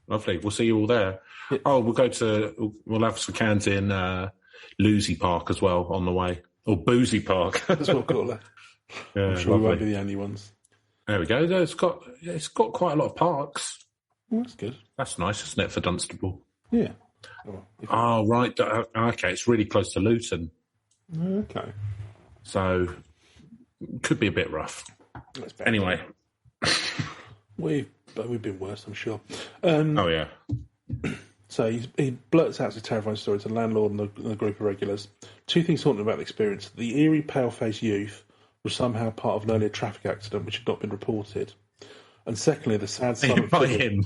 Lovely. We'll see you all there. Yeah. Oh, we'll have some cans in Lucy Park as well on the way. Or Boozy Park. That's what we'll call it. Yeah, I'm sure we won't be the only ones. There we go. It's got quite a lot of parks. Well, that's good. That's nice, isn't it, for Dunstable? Yeah. Oh, right. Okay, it's really close to Luton. Okay. So, could be a bit rough. Anyway. We've been worse, I'm sure. Oh, yeah. So he blurts out his terrifying story to the landlord and the group of regulars. Two things haunting about the experience. The eerie, pale-faced youth was somehow part of an earlier traffic accident which had not been reported. And secondly, the sad silent by figure... him.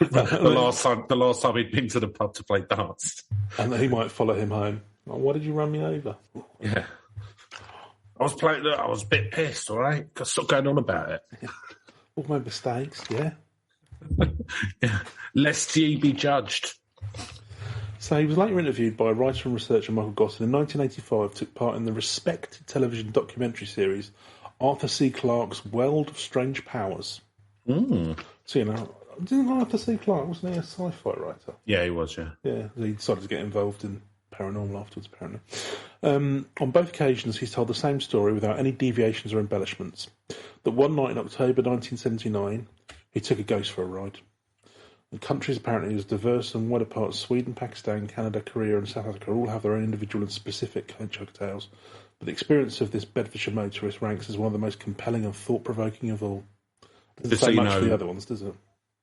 the last time he'd been to the pub to play darts. And that he might follow him home. Oh, why did you run me over? Yeah. I was a bit pissed, all right? Stop going on about it. All my mistakes, yeah. Yeah. Lest ye be judged. So he was later interviewed by writer and researcher Michael Goss, and in 1985 took part in the respected television documentary series Arthur C. Clarke's World of Strange Powers. Mm. So, didn't Arthur C. Clarke, wasn't he a sci-fi writer? Yeah, he was, yeah. Yeah, he decided to get involved in paranormal afterwards, apparently. On both occasions, he's told the same story without any deviations or embellishments. That one night in October 1979, he took a ghost for a ride. The countries apparently as diverse and wide apart as Sweden, Pakistan, Canada, Korea and South Africa all have their own individual and specific hitchhiker tales. But the experience of this Bedfordshire motorist ranks as one of the most compelling and thought-provoking of all. Doesn't say much for the other ones, does it?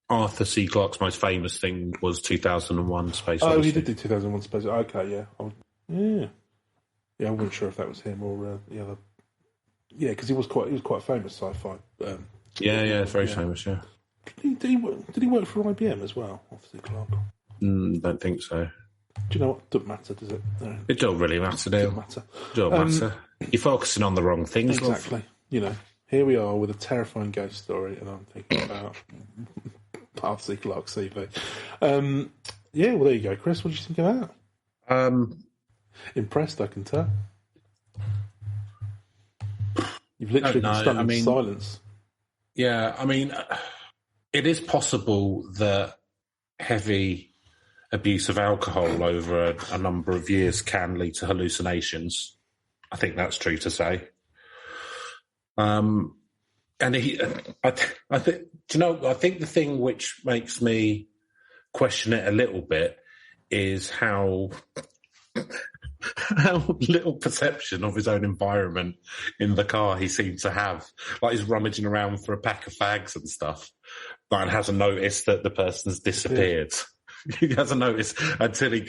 Arthur C. Clarke's most famous thing was 2001 Space Odyssey. Oh, he did do 2001 Space Odyssey. Okay, yeah. Yeah, I wasn't sure if that was him or the other. Yeah, because he was quite famous sci-fi. It's very famous, yeah. Did he work for IBM as well, Arthur C. Clarke? Don't think so. Do you know what? Doesn't matter, does it? No. It don't really matter, Dale. Doesn't matter. You're focusing on the wrong things. Exactly. Love. Here we are with a terrifying ghost story, and I'm thinking about Arthur C. Clarke's CV. Well, there you go, Chris. What did you think of that? Impressed, I can tell. You've literally been stunned in silence. Yeah, it is possible that heavy abuse of alcohol over a number of years can lead to hallucinations. I think that's true to say. I think the thing which makes me question it a little bit is how little perception of his own environment in the car he seemed to have. Like he's rummaging around for a pack of fags and stuff, but hasn't noticed that the person's disappeared. He hasn't noticed until he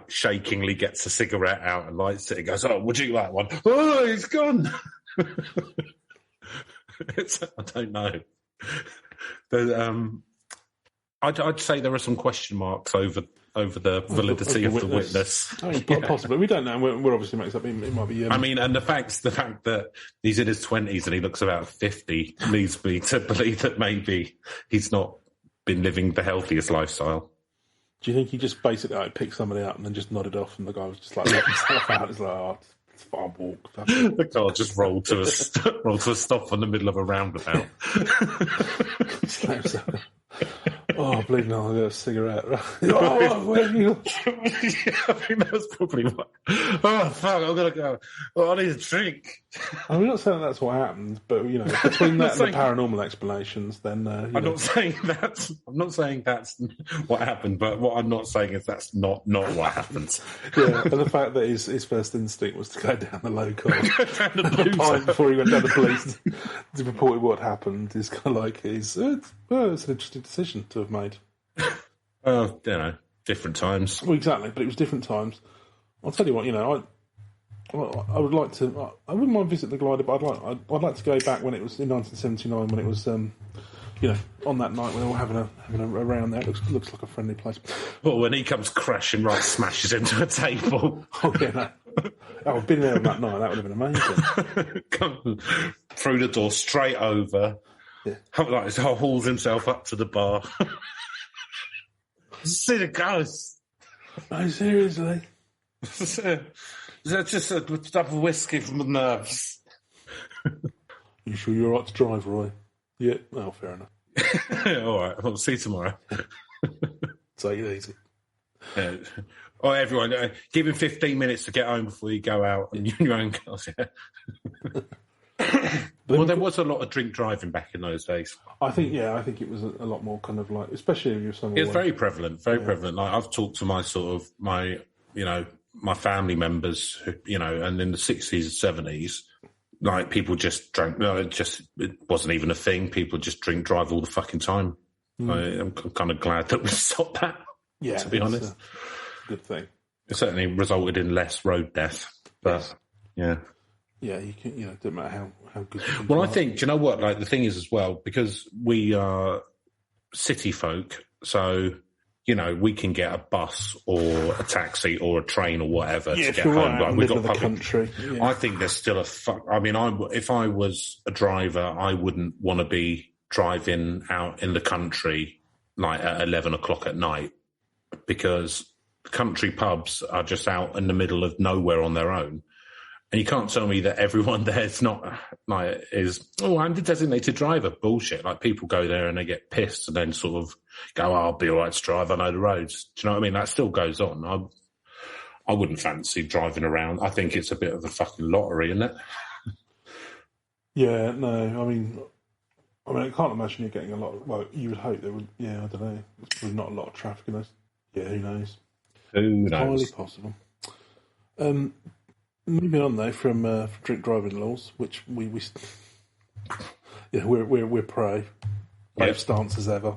shakingly gets a cigarette out and lights it and goes, "Oh, would you like one?" "Oh, he's gone." I don't know. I'd say there are some question marks over the validity of the witness. Possibly. We don't know. We're obviously makes up. It might be. And the fact that he's in his 20s and he looks about 50 leads me to believe that maybe he's not been living the healthiest lifestyle. Do you think he just basically picked somebody up and then just nodded off, and the guy was just like letting himself out? It's like, I'll walk. The car just rolled to a stop on the middle of a roundabout. Oh, bleeding hell, I got a cigarette. Oh, where have you gone? Yeah, I think that was probably what. Oh, fuck, I'm going to go. Oh, I need a drink. I'm not saying that's what happened, but, you know, between that and the paranormal explanations, then... I'm not saying that's what happened, but what I'm not saying is that's not what happened. Yeah, and the fact that his first instinct was to go down the local before he went down the police to report what had happened is kind of like, it's an interesting decision to have made. Oh, you know, different times. Well, exactly, but it was different times. I'll tell you what, you know, I would like to. I wouldn't mind visiting the glider, but I'd like to go back when it was in 1979, when it was, you know, on that night when they were having a round there. It looks like a friendly place. Well, when he comes crashing right, smashes into a table. Oh yeah, I've been there on that night. That would have been amazing. Come through the door, straight over. Yeah. Like hauls himself up to the bar. See the ghost. No, seriously. Is that just a double whiskey from the nerves? You sure you're all right to drive, Roy? Yeah. Oh, fair enough. All right. I'll see you tomorrow. Take it easy. Oh, everyone, give him 15 minutes to get home before you go out in your own cars. Yeah. Well, there was a lot of drink driving back in those days. I think it was a lot more kind of like, especially if you're somewhere. It's very prevalent, prevalent. Like I've talked to my family members, who, you know, and in the 60s and 70s, like people just drank. No, it wasn't even a thing. People just drink drive all the fucking time. I'm kind of glad that we stopped that. Yeah, to be honest, good thing. It certainly resulted in less road death, but yeah. Yeah, you can. You know, it doesn't matter how good. Well, I think, do you know what? Like the thing is as well, because we are city folk, so you know we can get a bus or a taxi or a train or whatever to get home. Like we've got public. Country. Yeah. I think there's still I mean, if I was a driver, I wouldn't want to be driving out in the country like at 11 o'clock at night, because country pubs are just out in the middle of nowhere on their own. And you can't tell me that everyone there is not like I'm the designated driver. Bullshit. Like people go there and they get pissed and then sort of go, I'll be all right to drive. I know the roads. Do you know what I mean? That still goes on. I wouldn't fancy driving around. I think it's a bit of a fucking lottery, isn't it? Yeah, no. I mean, I can't imagine you're getting a lot of, well, you would hope there would, yeah, I don't know. There's probably not a lot of traffic in those. Yeah, who knows? Who knows? Highly possible. Moving on though from drink driving laws, which we're pro, both stances ever.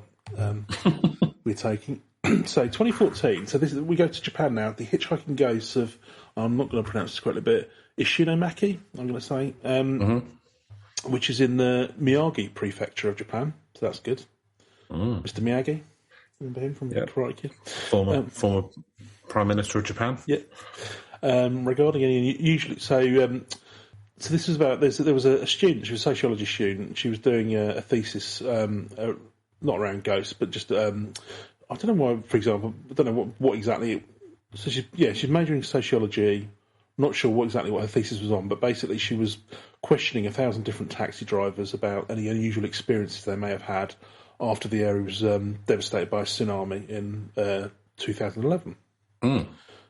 We're taking. So 2014. So we go to Japan now. The hitchhiking ghosts of, I'm not going to pronounce this correctly, but Ishinomaki. I'm going to say, which is in the Miyagi prefecture of Japan. So that's good. Mr. Miyagi, remember him from Karate Kid? Former Prime Minister of Japan. Yeah. Regarding any usually, so this is about there was a student, she was a sociology student. She was doing a thesis, not around ghosts, but just I don't know why. For example, I don't know what exactly. So she's majoring in sociology. Not sure what her thesis was on, but basically she was questioning 1,000 different taxi drivers about any unusual experiences they may have had after the area was devastated by a tsunami in 2011.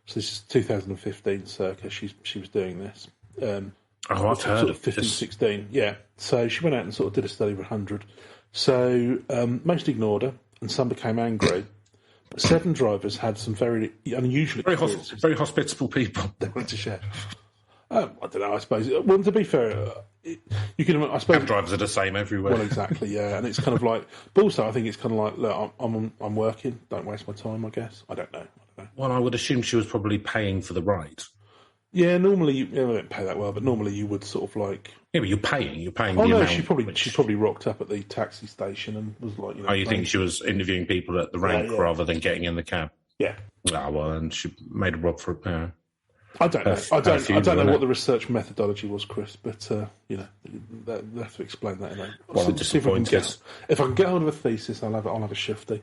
So this is 2015 circa. She was doing this. I've heard of 15, this. 16, yeah. So she went out and sort of did a study of 100. So most ignored her, and some became angry. But 7 drivers had some very unusual experiences. Very hospitable people. They wanted to share. I don't know, I suppose. Well, to be fair, you can, I suppose... Cab drivers are the same everywhere. Well, exactly, yeah. And it's kind of like... But also, I think it's kind of like, look, I'm working, don't waste my time, I guess. I don't know. Well, I would assume she was probably paying for the ride. Yeah, normally they don't pay that well, but normally you would sort of like. Yeah, but you're paying. Oh no, she probably rocked up at the taxi station and was like, you know. Oh, you think she was interviewing people at the rank rather than getting in the cab? Yeah. Ah, well, and she made a rob for it. I don't know. I don't know what the research methodology was, Chris, but you know, they have to explain that. Well, I'm disappointed. If I can get hold of a thesis, I'll have a shifty.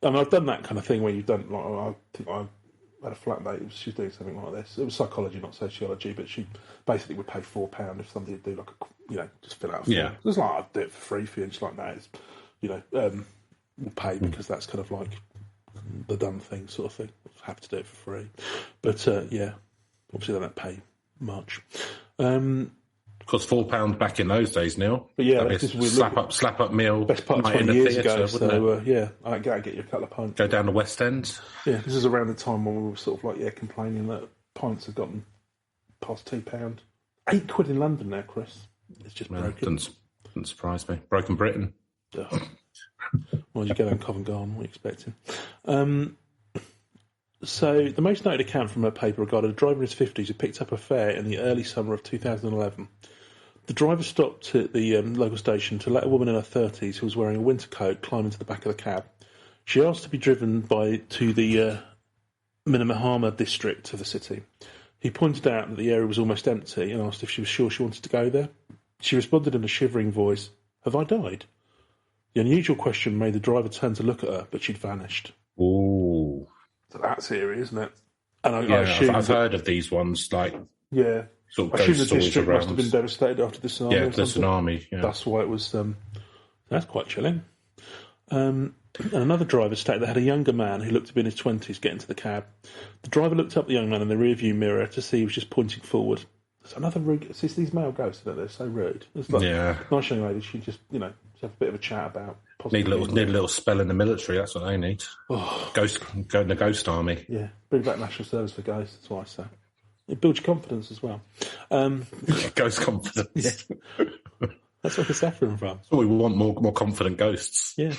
I mean, I've done that kind of thing where you've done, like, I think I had a flatmate. She was doing something like this. It was psychology, not sociology, but she basically would pay £4 if somebody would do like just fill out a form. Yeah. It was like, I'd do it for free for you. And she's like, no, it's, we'll pay because that's kind of like the done thing sort of thing. I have to do it for free. But obviously they don't pay much. Cost £4 back in those days, Neil. But yeah, slap up meal. Best part of 20 years ago. So I get you a couple of pints. Go down the West End. Yeah, this is around the time when we were sort of like complaining that pints had gotten past £2. £8 in London now, Chris. It's just broken. Doesn't surprise me. Broken Britain. Well, you go down Covent Garden. What are you expecting? So the most noted account from her paper regarded a driver in his 50s who picked up a fare in the early summer of 2011. The driver stopped at the local station to let a woman in her 30s who was wearing a winter coat climb into the back of the cab. She asked to be driven to the Minamahama district of the city. He pointed out that the area was almost empty and asked if she was sure she wanted to go there. She responded in a shivering voice, "Have I died?" The unusual question made the driver turn to look at her, but she'd vanished. Ooh. So that's eerie, isn't it? And I've heard of these ones, like... Yeah. Sort of I assume the stories district around. must have been devastated after the tsunami. Yeah, the tsunami. Yeah. That's why it was... that's quite chilling. And another driver stated they had a younger man who looked to be in his 20s get into the cab. The driver looked up the young man in the rear-view mirror to see he was just pointing forward. It's another rude... It's these male ghosts, they're so rude. It's like, nice young lady, she just, just have a bit of a chat about... Need a little spell in the military, that's what they need. Oh. Go in the ghost army. Yeah, bring back national service for ghosts, that's what I say. It builds your confidence as well. Ghost confidence. Yeah. That's where we're suffering from. So we want more confident ghosts. Yeah.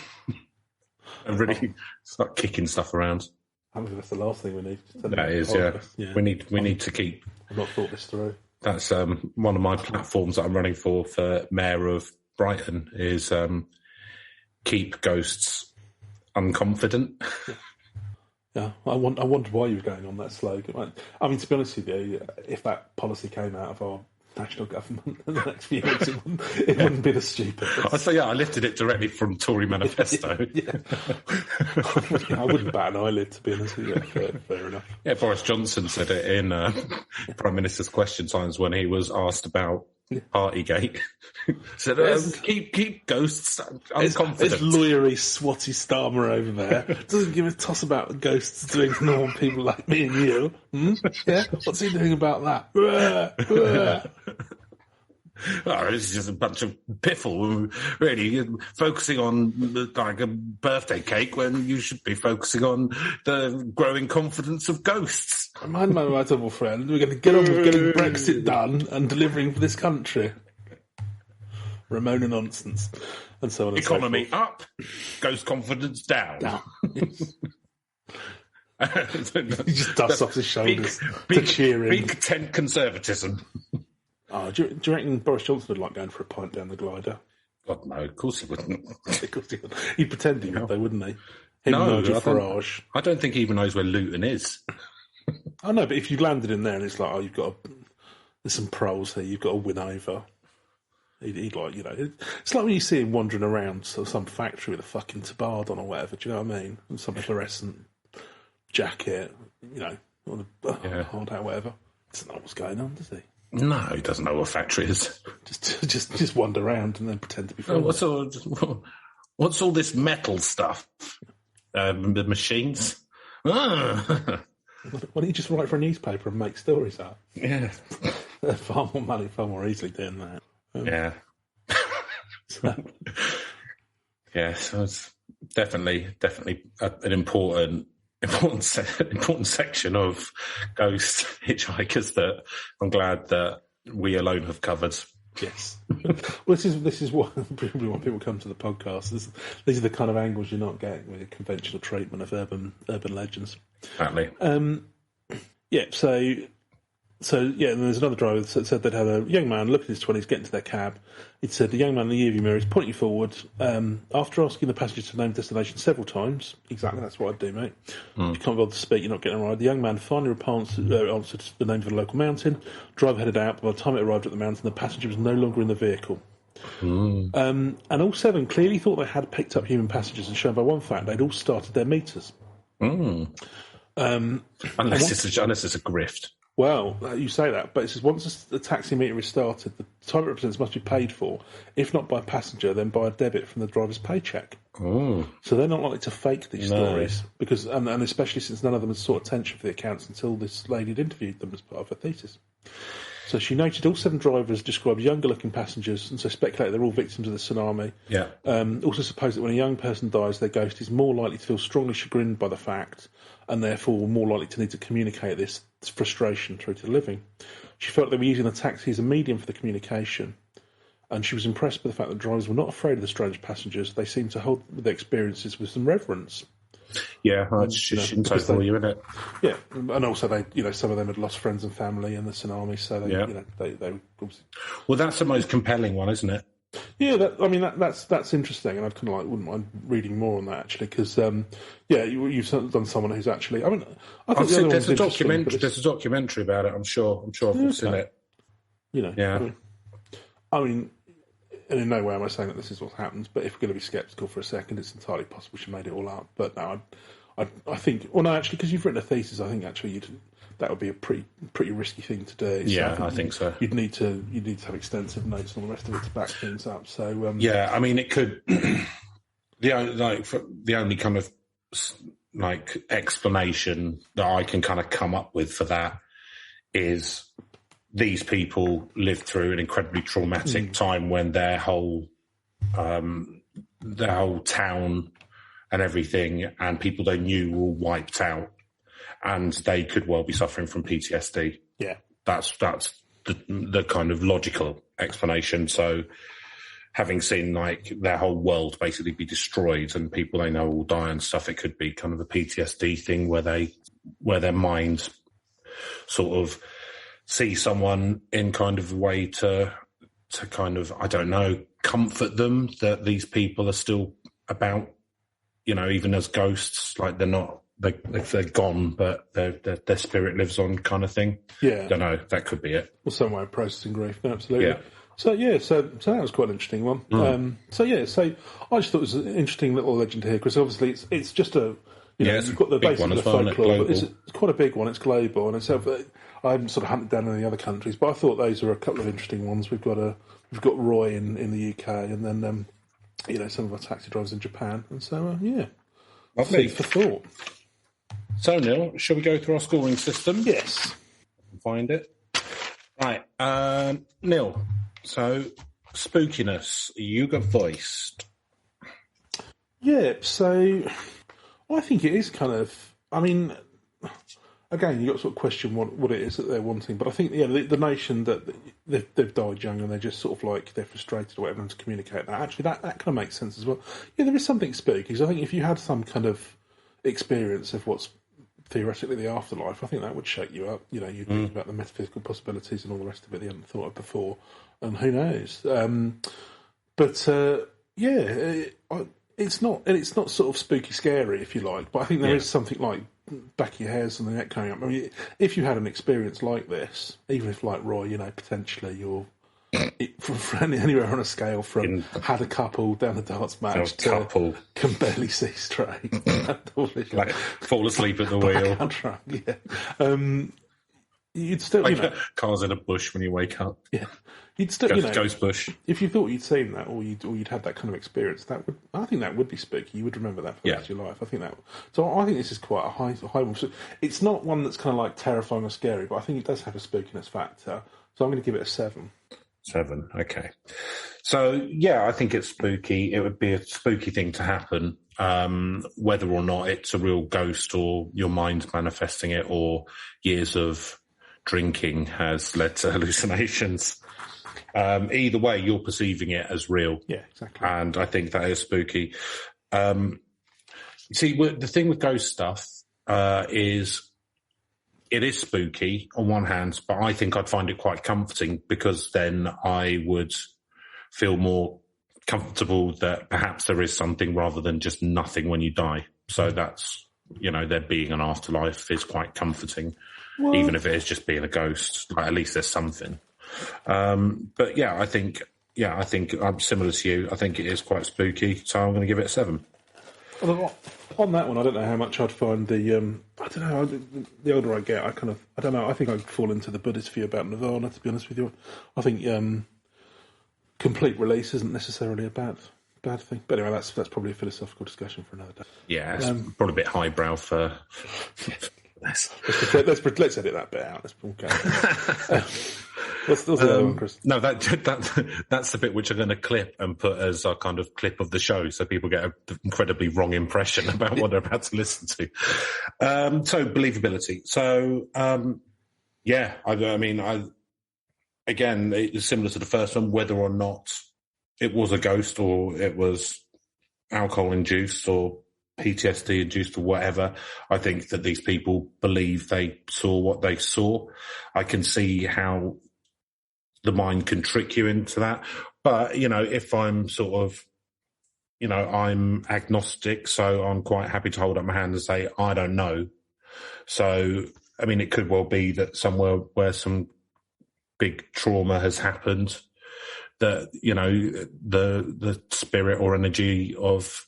And really start kicking stuff around. I think that's the last thing we need. That is, yeah. We need to keep... I've not thought this through. That's one of my platforms that I'm running for Mayor of Brighton is keep ghosts unconfident. Yeah, I wondered why you were going on that slogan. I mean, to be honest with you, if that policy came out of our national government in the next few weeks, it wouldn't be the stupid. I lifted it directly from Tory manifesto. I wouldn't bat an eyelid, to be honest with you. Fair enough. Yeah, Boris Johnson said it in Prime Minister's Question Times when he was asked about Partygate. Said, keep ghosts unconfident. There's lawyery, swatty Starmer over there. Doesn't give a toss about ghosts doing normal people like me and you. Yeah? What's he doing about that? Oh, it's just a bunch of piffle, really, focusing on like a birthday cake when you should be focusing on the growing confidence of ghosts. Mind my right honourable friend, we're going to get on with getting Brexit done and delivering for this country. Ramona nonsense. And so on and Economy so forth. up, ghost confidence down. He just dusts off his shoulders to cheer him. Big tent conservatism. Oh, do you reckon Boris Johnson would like going for a pint down the glider? God, no, of course he wouldn't. Of course he would. He'd pretend he would, though, wouldn't he? Farage. I don't think he even knows where Luton is. I know, but if you landed in there and it's like, there's some proles here, you've got to win over. He'd like, it's like when you see him wandering around some factory with a fucking tabard on or whatever, do you know what I mean? And some fluorescent jacket, on a hard hat, whatever. He doesn't know what's going on, does he? No, he doesn't know what factory it is. Just wander around and then pretend to be friendly. What's all this metal stuff? The machines? Why don't you just write for a newspaper and make stories up? Yeah. Far more money, far more easily doing that. Yeah. So it's definitely an important section of ghost hitchhikers that I'm glad that we alone have covered. Yes. Well, this is what probably when people come to the podcast. These are the kind of angles you're not getting with a conventional treatment of urban legends. Exactly. And there's another driver that said they'd had a young man, look in his 20s, get into their cab. It said the young man in the rearview mirror is pointing forward. After asking the passengers to name destination several times, exactly, that's what I'd do, mate. If you can't bother to speak, you're not getting a ride. The young man finally answered the name of a local mountain. Driver headed out, but by the time it arrived at the mountain, the passenger was no longer in the vehicle. And all seven clearly thought they had picked up human passengers, and shown by one fact they'd all started their meters. Unless it's a grift. Well, you say that, but it says once the taximeter is started, the time it represents must be paid for, if not by a passenger, then by a debit from the driver's paycheck. Oh. So they're not likely to fake these stories, because, and especially since none of them had sought attention for the accounts until this lady had interviewed them as part of her thesis. So she noted all 7 drivers described younger-looking passengers, and so speculated they're all victims of the tsunami. Yeah. Also supposed that when a young person dies, their ghost is more likely to feel strongly chagrined by the fact, and therefore more likely to need to communicate this frustration through to the living. She felt they were using the taxi as a medium for the communication, and she was impressed by the fact that drivers were not afraid of the strange passengers. They seemed to hold their experiences with some reverence. Yeah, that's Shinto for you, isn't it? Yeah, and also they, some of them had lost friends and family in the tsunami, so they Well, that's the most compelling one, isn't it? Yeah, that's interesting, and I'd kind of wouldn't mind reading more on that actually, because you've done someone who's actually. I think there's a documentary. There's a documentary about it. I'm sure I've seen it. Yeah. I mean, and in no way am I saying that this is what happens, but if we're going to be sceptical for a second, it's entirely possible she made it all up. But no, I think, well, no, actually, because you've written a thesis, I think actually that would be a pretty risky thing to do. So I think so. You'd need to have extensive notes and all the rest of it to back things up. So I mean, it could. The only kind of explanation that I can kind of come up with for that is these people lived through an incredibly traumatic time when their whole town and everything and people they knew were all wiped out, and they could well be suffering from PTSD. Yeah, that's the kind of logical explanation. So having seen their whole world basically be destroyed and people they know will die and stuff, it could be kind of a PTSD thing where their mind sort of see someone in kind of a way to kind of, I don't know, comfort them that these people are still about, even as ghosts, like they're gone, but their spirit lives on, kind of thing. Yeah, don't know. That could be it. Well, some way of processing grief. No, absolutely. Yeah. So that was quite an interesting one. So I just thought it was an interesting little legend here, because obviously it's just a. You've got the basic of the folklore, but it's quite a big one. It's global, and it's. I haven't sort of hunted down any other countries, but I thought those were a couple of interesting ones. We've got Roy in the UK, and then some of our taxi drivers in Japan, and so lovely for thought. So Neil, shall we go through our scoring system? Yes, find it. Right, Neil. So spookiness, you got voiced. Yeah, so I think it is kind of. I mean. Again, you've got to sort of question what it is that they're wanting. But I think, the notion that they've died young and they're just sort of like they're frustrated or whatever, and to communicate that, actually that kind of makes sense as well. Yeah, there is something spooky. Because I think if you had some kind of experience of what's theoretically the afterlife, I think that would shake you up. You'd think about the metaphysical possibilities and all the rest of it you hadn't thought of before. And who knows? It's not sort of spooky scary, if you like. But I think there is something like back of your hairs and the neck coming up. I mean, if you had an experience like this, even if like Roy, potentially you're from anywhere on a scale from had a couple down a darts match to can barely see straight, like fall asleep at the wheel. Track, you'd still, cars in a bush when you wake up. Yeah, you'd still, ghost bush. If you thought you'd seen that, or you'd had that kind of experience, I think that would be spooky. You would remember that for the rest of your life. I think that. So I think this is quite a high one. It's not one that's kind of like terrifying or scary, but I think it does have a spookiness factor. So I'm going to give it a 7. 7, okay. So I think it's spooky. It would be a spooky thing to happen, whether or not it's a real ghost or your mind's manifesting it, or years of drinking has led to hallucinations. Either way, you're perceiving it as real. Yeah, exactly. And I think that is spooky. See, the thing with ghost stuff is it is spooky on one hand, but I think I'd find it quite comforting, because then I would feel more comfortable that perhaps there is something rather than just nothing when you die. So that's, there being an afterlife is quite comforting. Well, even if it is just being a ghost, at least there's something. But I think I'm similar to you. I think it is quite spooky, so I'm going to give it a 7. On that one, I don't know how much I'd find the I don't know. The older I get, I don't know. I think I fall into the Buddhist view about nirvana. To be honest with you, I think complete release isn't necessarily a bad thing. But anyway, that's probably a philosophical discussion for another day. Yeah, it's probably a bit highbrow for. let's edit that bit out. What's the other one, Chris? No, that's the bit which I'm going to clip and put as our kind of clip of the show, so people get an incredibly wrong impression about what they're about to listen to. So believability. So again, it's similar to the first one, whether or not it was a ghost or it was alcohol induced or PTSD induced or whatever. I think that these people believe they saw what they saw. I can see how the mind can trick you into that. But, if I'm sort of, I'm agnostic, so I'm quite happy to hold up my hand and say, I don't know. So, I mean, it could well be that somewhere where some big trauma has happened, that, the spirit or energy of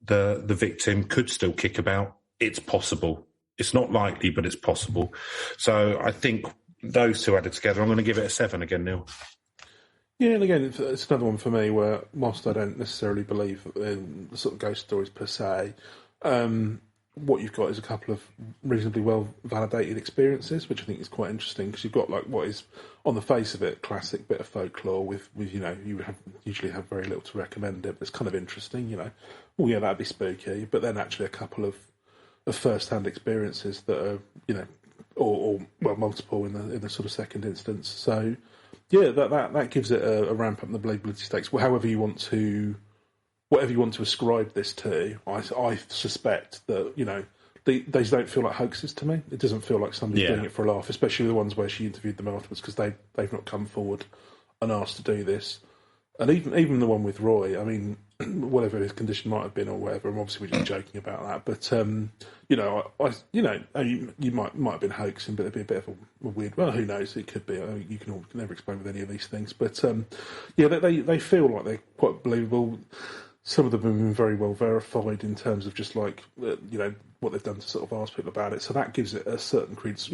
the victim could still kick about. It's possible. It's not likely, but it's possible. So I think those two added together, I'm going to give it a 7 again, Neil. Yeah, and again, it's another one for me where, whilst I don't necessarily believe in the sort of ghost stories per se, what you've got is a couple of reasonably well validated experiences, which I think is quite interesting, because you've got like what is on the face of it classic bit of folklore with you would usually have very little to recommend it, but it's kind of interesting, oh yeah, that'd be spooky, but then actually a couple of first-hand experiences that are or multiple in the sort of second instance. So yeah, that gives it a ramp up in the believability stakes. Well, whatever you want to ascribe this to, I suspect that these don't feel like hoaxes to me. It doesn't feel like somebody's doing it for a laugh, especially the ones where she interviewed them afterwards, because they've not come forward and asked to do this. And even the one with Roy, I mean, whatever his condition might have been or whatever, and obviously we're just joking about that. But you might have been hoaxing, but it'd be a bit of a weird. Well, who knows? It could be. You can never explain with any of these things. But they feel like they're quite believable. Some of them have been very well verified in terms of just like what they've done to sort of ask people about it. So that gives it a certain credence.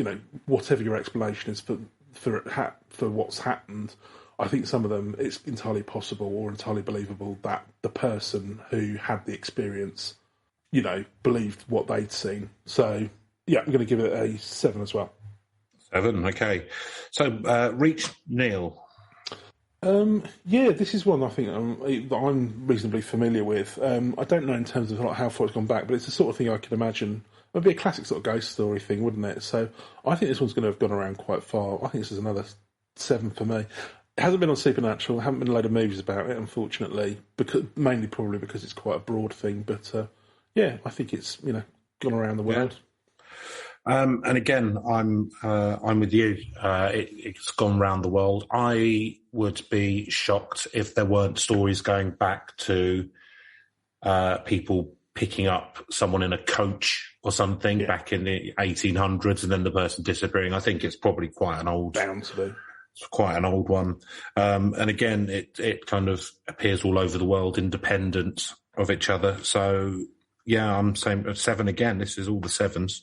Whatever your explanation is for what's happened, I think some of them, it's entirely possible or entirely believable that the person who had the experience, believed what they'd seen. So, yeah, I'm going to give it a 7 as well. 7, okay. So, Reach, Neil. Yeah, this is one I think that I'm reasonably familiar with. I don't know in terms of how far it's gone back, but it's the sort of thing I could imagine. It would be a classic sort of ghost story thing, wouldn't it? So I think this one's going to have gone around quite far. I think this is another 7 for me. It hasn't been on Supernatural. Haven't been a load of movies about it, unfortunately, mainly probably because it's quite a broad thing. But yeah, I think it's gone around the world. Yeah. And again, I'm with you. It's gone round the world. I would be shocked if there weren't stories going back to people picking up someone in a coach or something back in the 1800s, and then the person disappearing. I think it's probably quite an old. Bound to be. It's quite an old one. And again, it kind of appears all over the world, independent of each other. So yeah, I'm saying 7 again. This is all the 7s.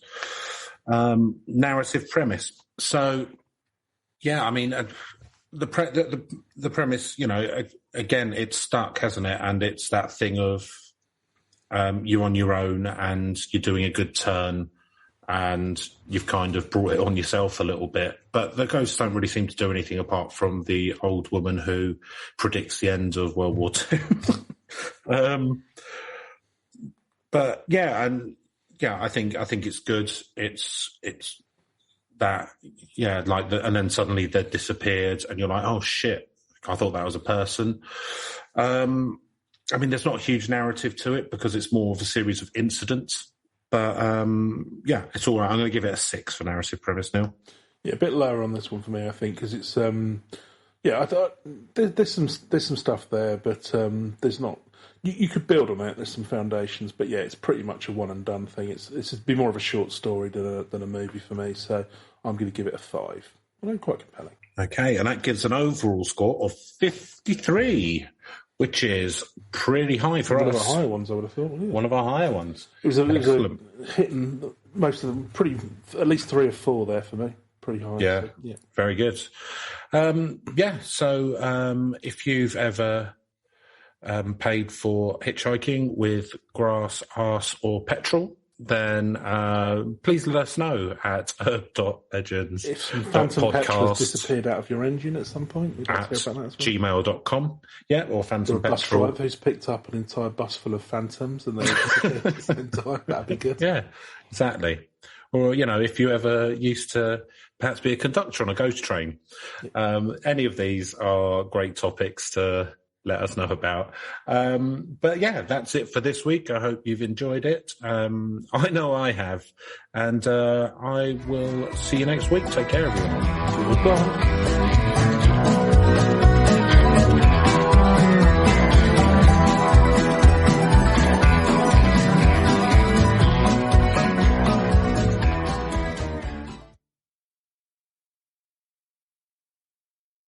Narrative premise. So, yeah, I mean, the premise, again, it's stuck, hasn't it? And it's that thing of you're on your own and you're doing a good turn and you've kind of brought it on yourself a little bit. But the ghosts don't really seem to do anything apart from the old woman who predicts the end of World War II. But yeah, and yeah, I think it's good. It's that, yeah, like and then suddenly they're disappeared, and you're like, oh shit, I thought that was a person. I mean, there's not a huge narrative to it because it's more of a series of incidents. But yeah, it's all right. I'm going to give it a 6 for narrative premise now. Yeah, a bit lower on this one for me, I think, because it's there's some stuff there, but there's not. You could build on it. There's some foundations, but yeah, it's pretty much a one and done thing. It's be more of a short story than a movie for me. So I'm going to give it a 5. Well, quite compelling. Okay, and that gives an overall score of 53, which is pretty high for us. One of our higher ones, I would have thought. Yeah. One of our higher ones. It was a hitting most of them at least 3 or 4 there for me. Pretty high. Yeah, so, yeah. Very good. So if you've ever paid for hitchhiking with grass, arse, or petrol, then please let us know at herb.legends. If some phantom petrol has disappeared out of your engine at some point, we'd like to hear about that as well. gmail.com. Yeah, or phantom or a bus petrol. driver who's picked up an entire bus full of phantoms and they disappeared at the same time. That'd be good. Yeah, exactly. Or, if you ever used to perhaps be a conductor on a ghost train. Any of these are great topics to let us know about. But yeah, that's it for this week. I hope you've enjoyed it. I know I have. And I will see you next week. Take care, everyone. Goodbye.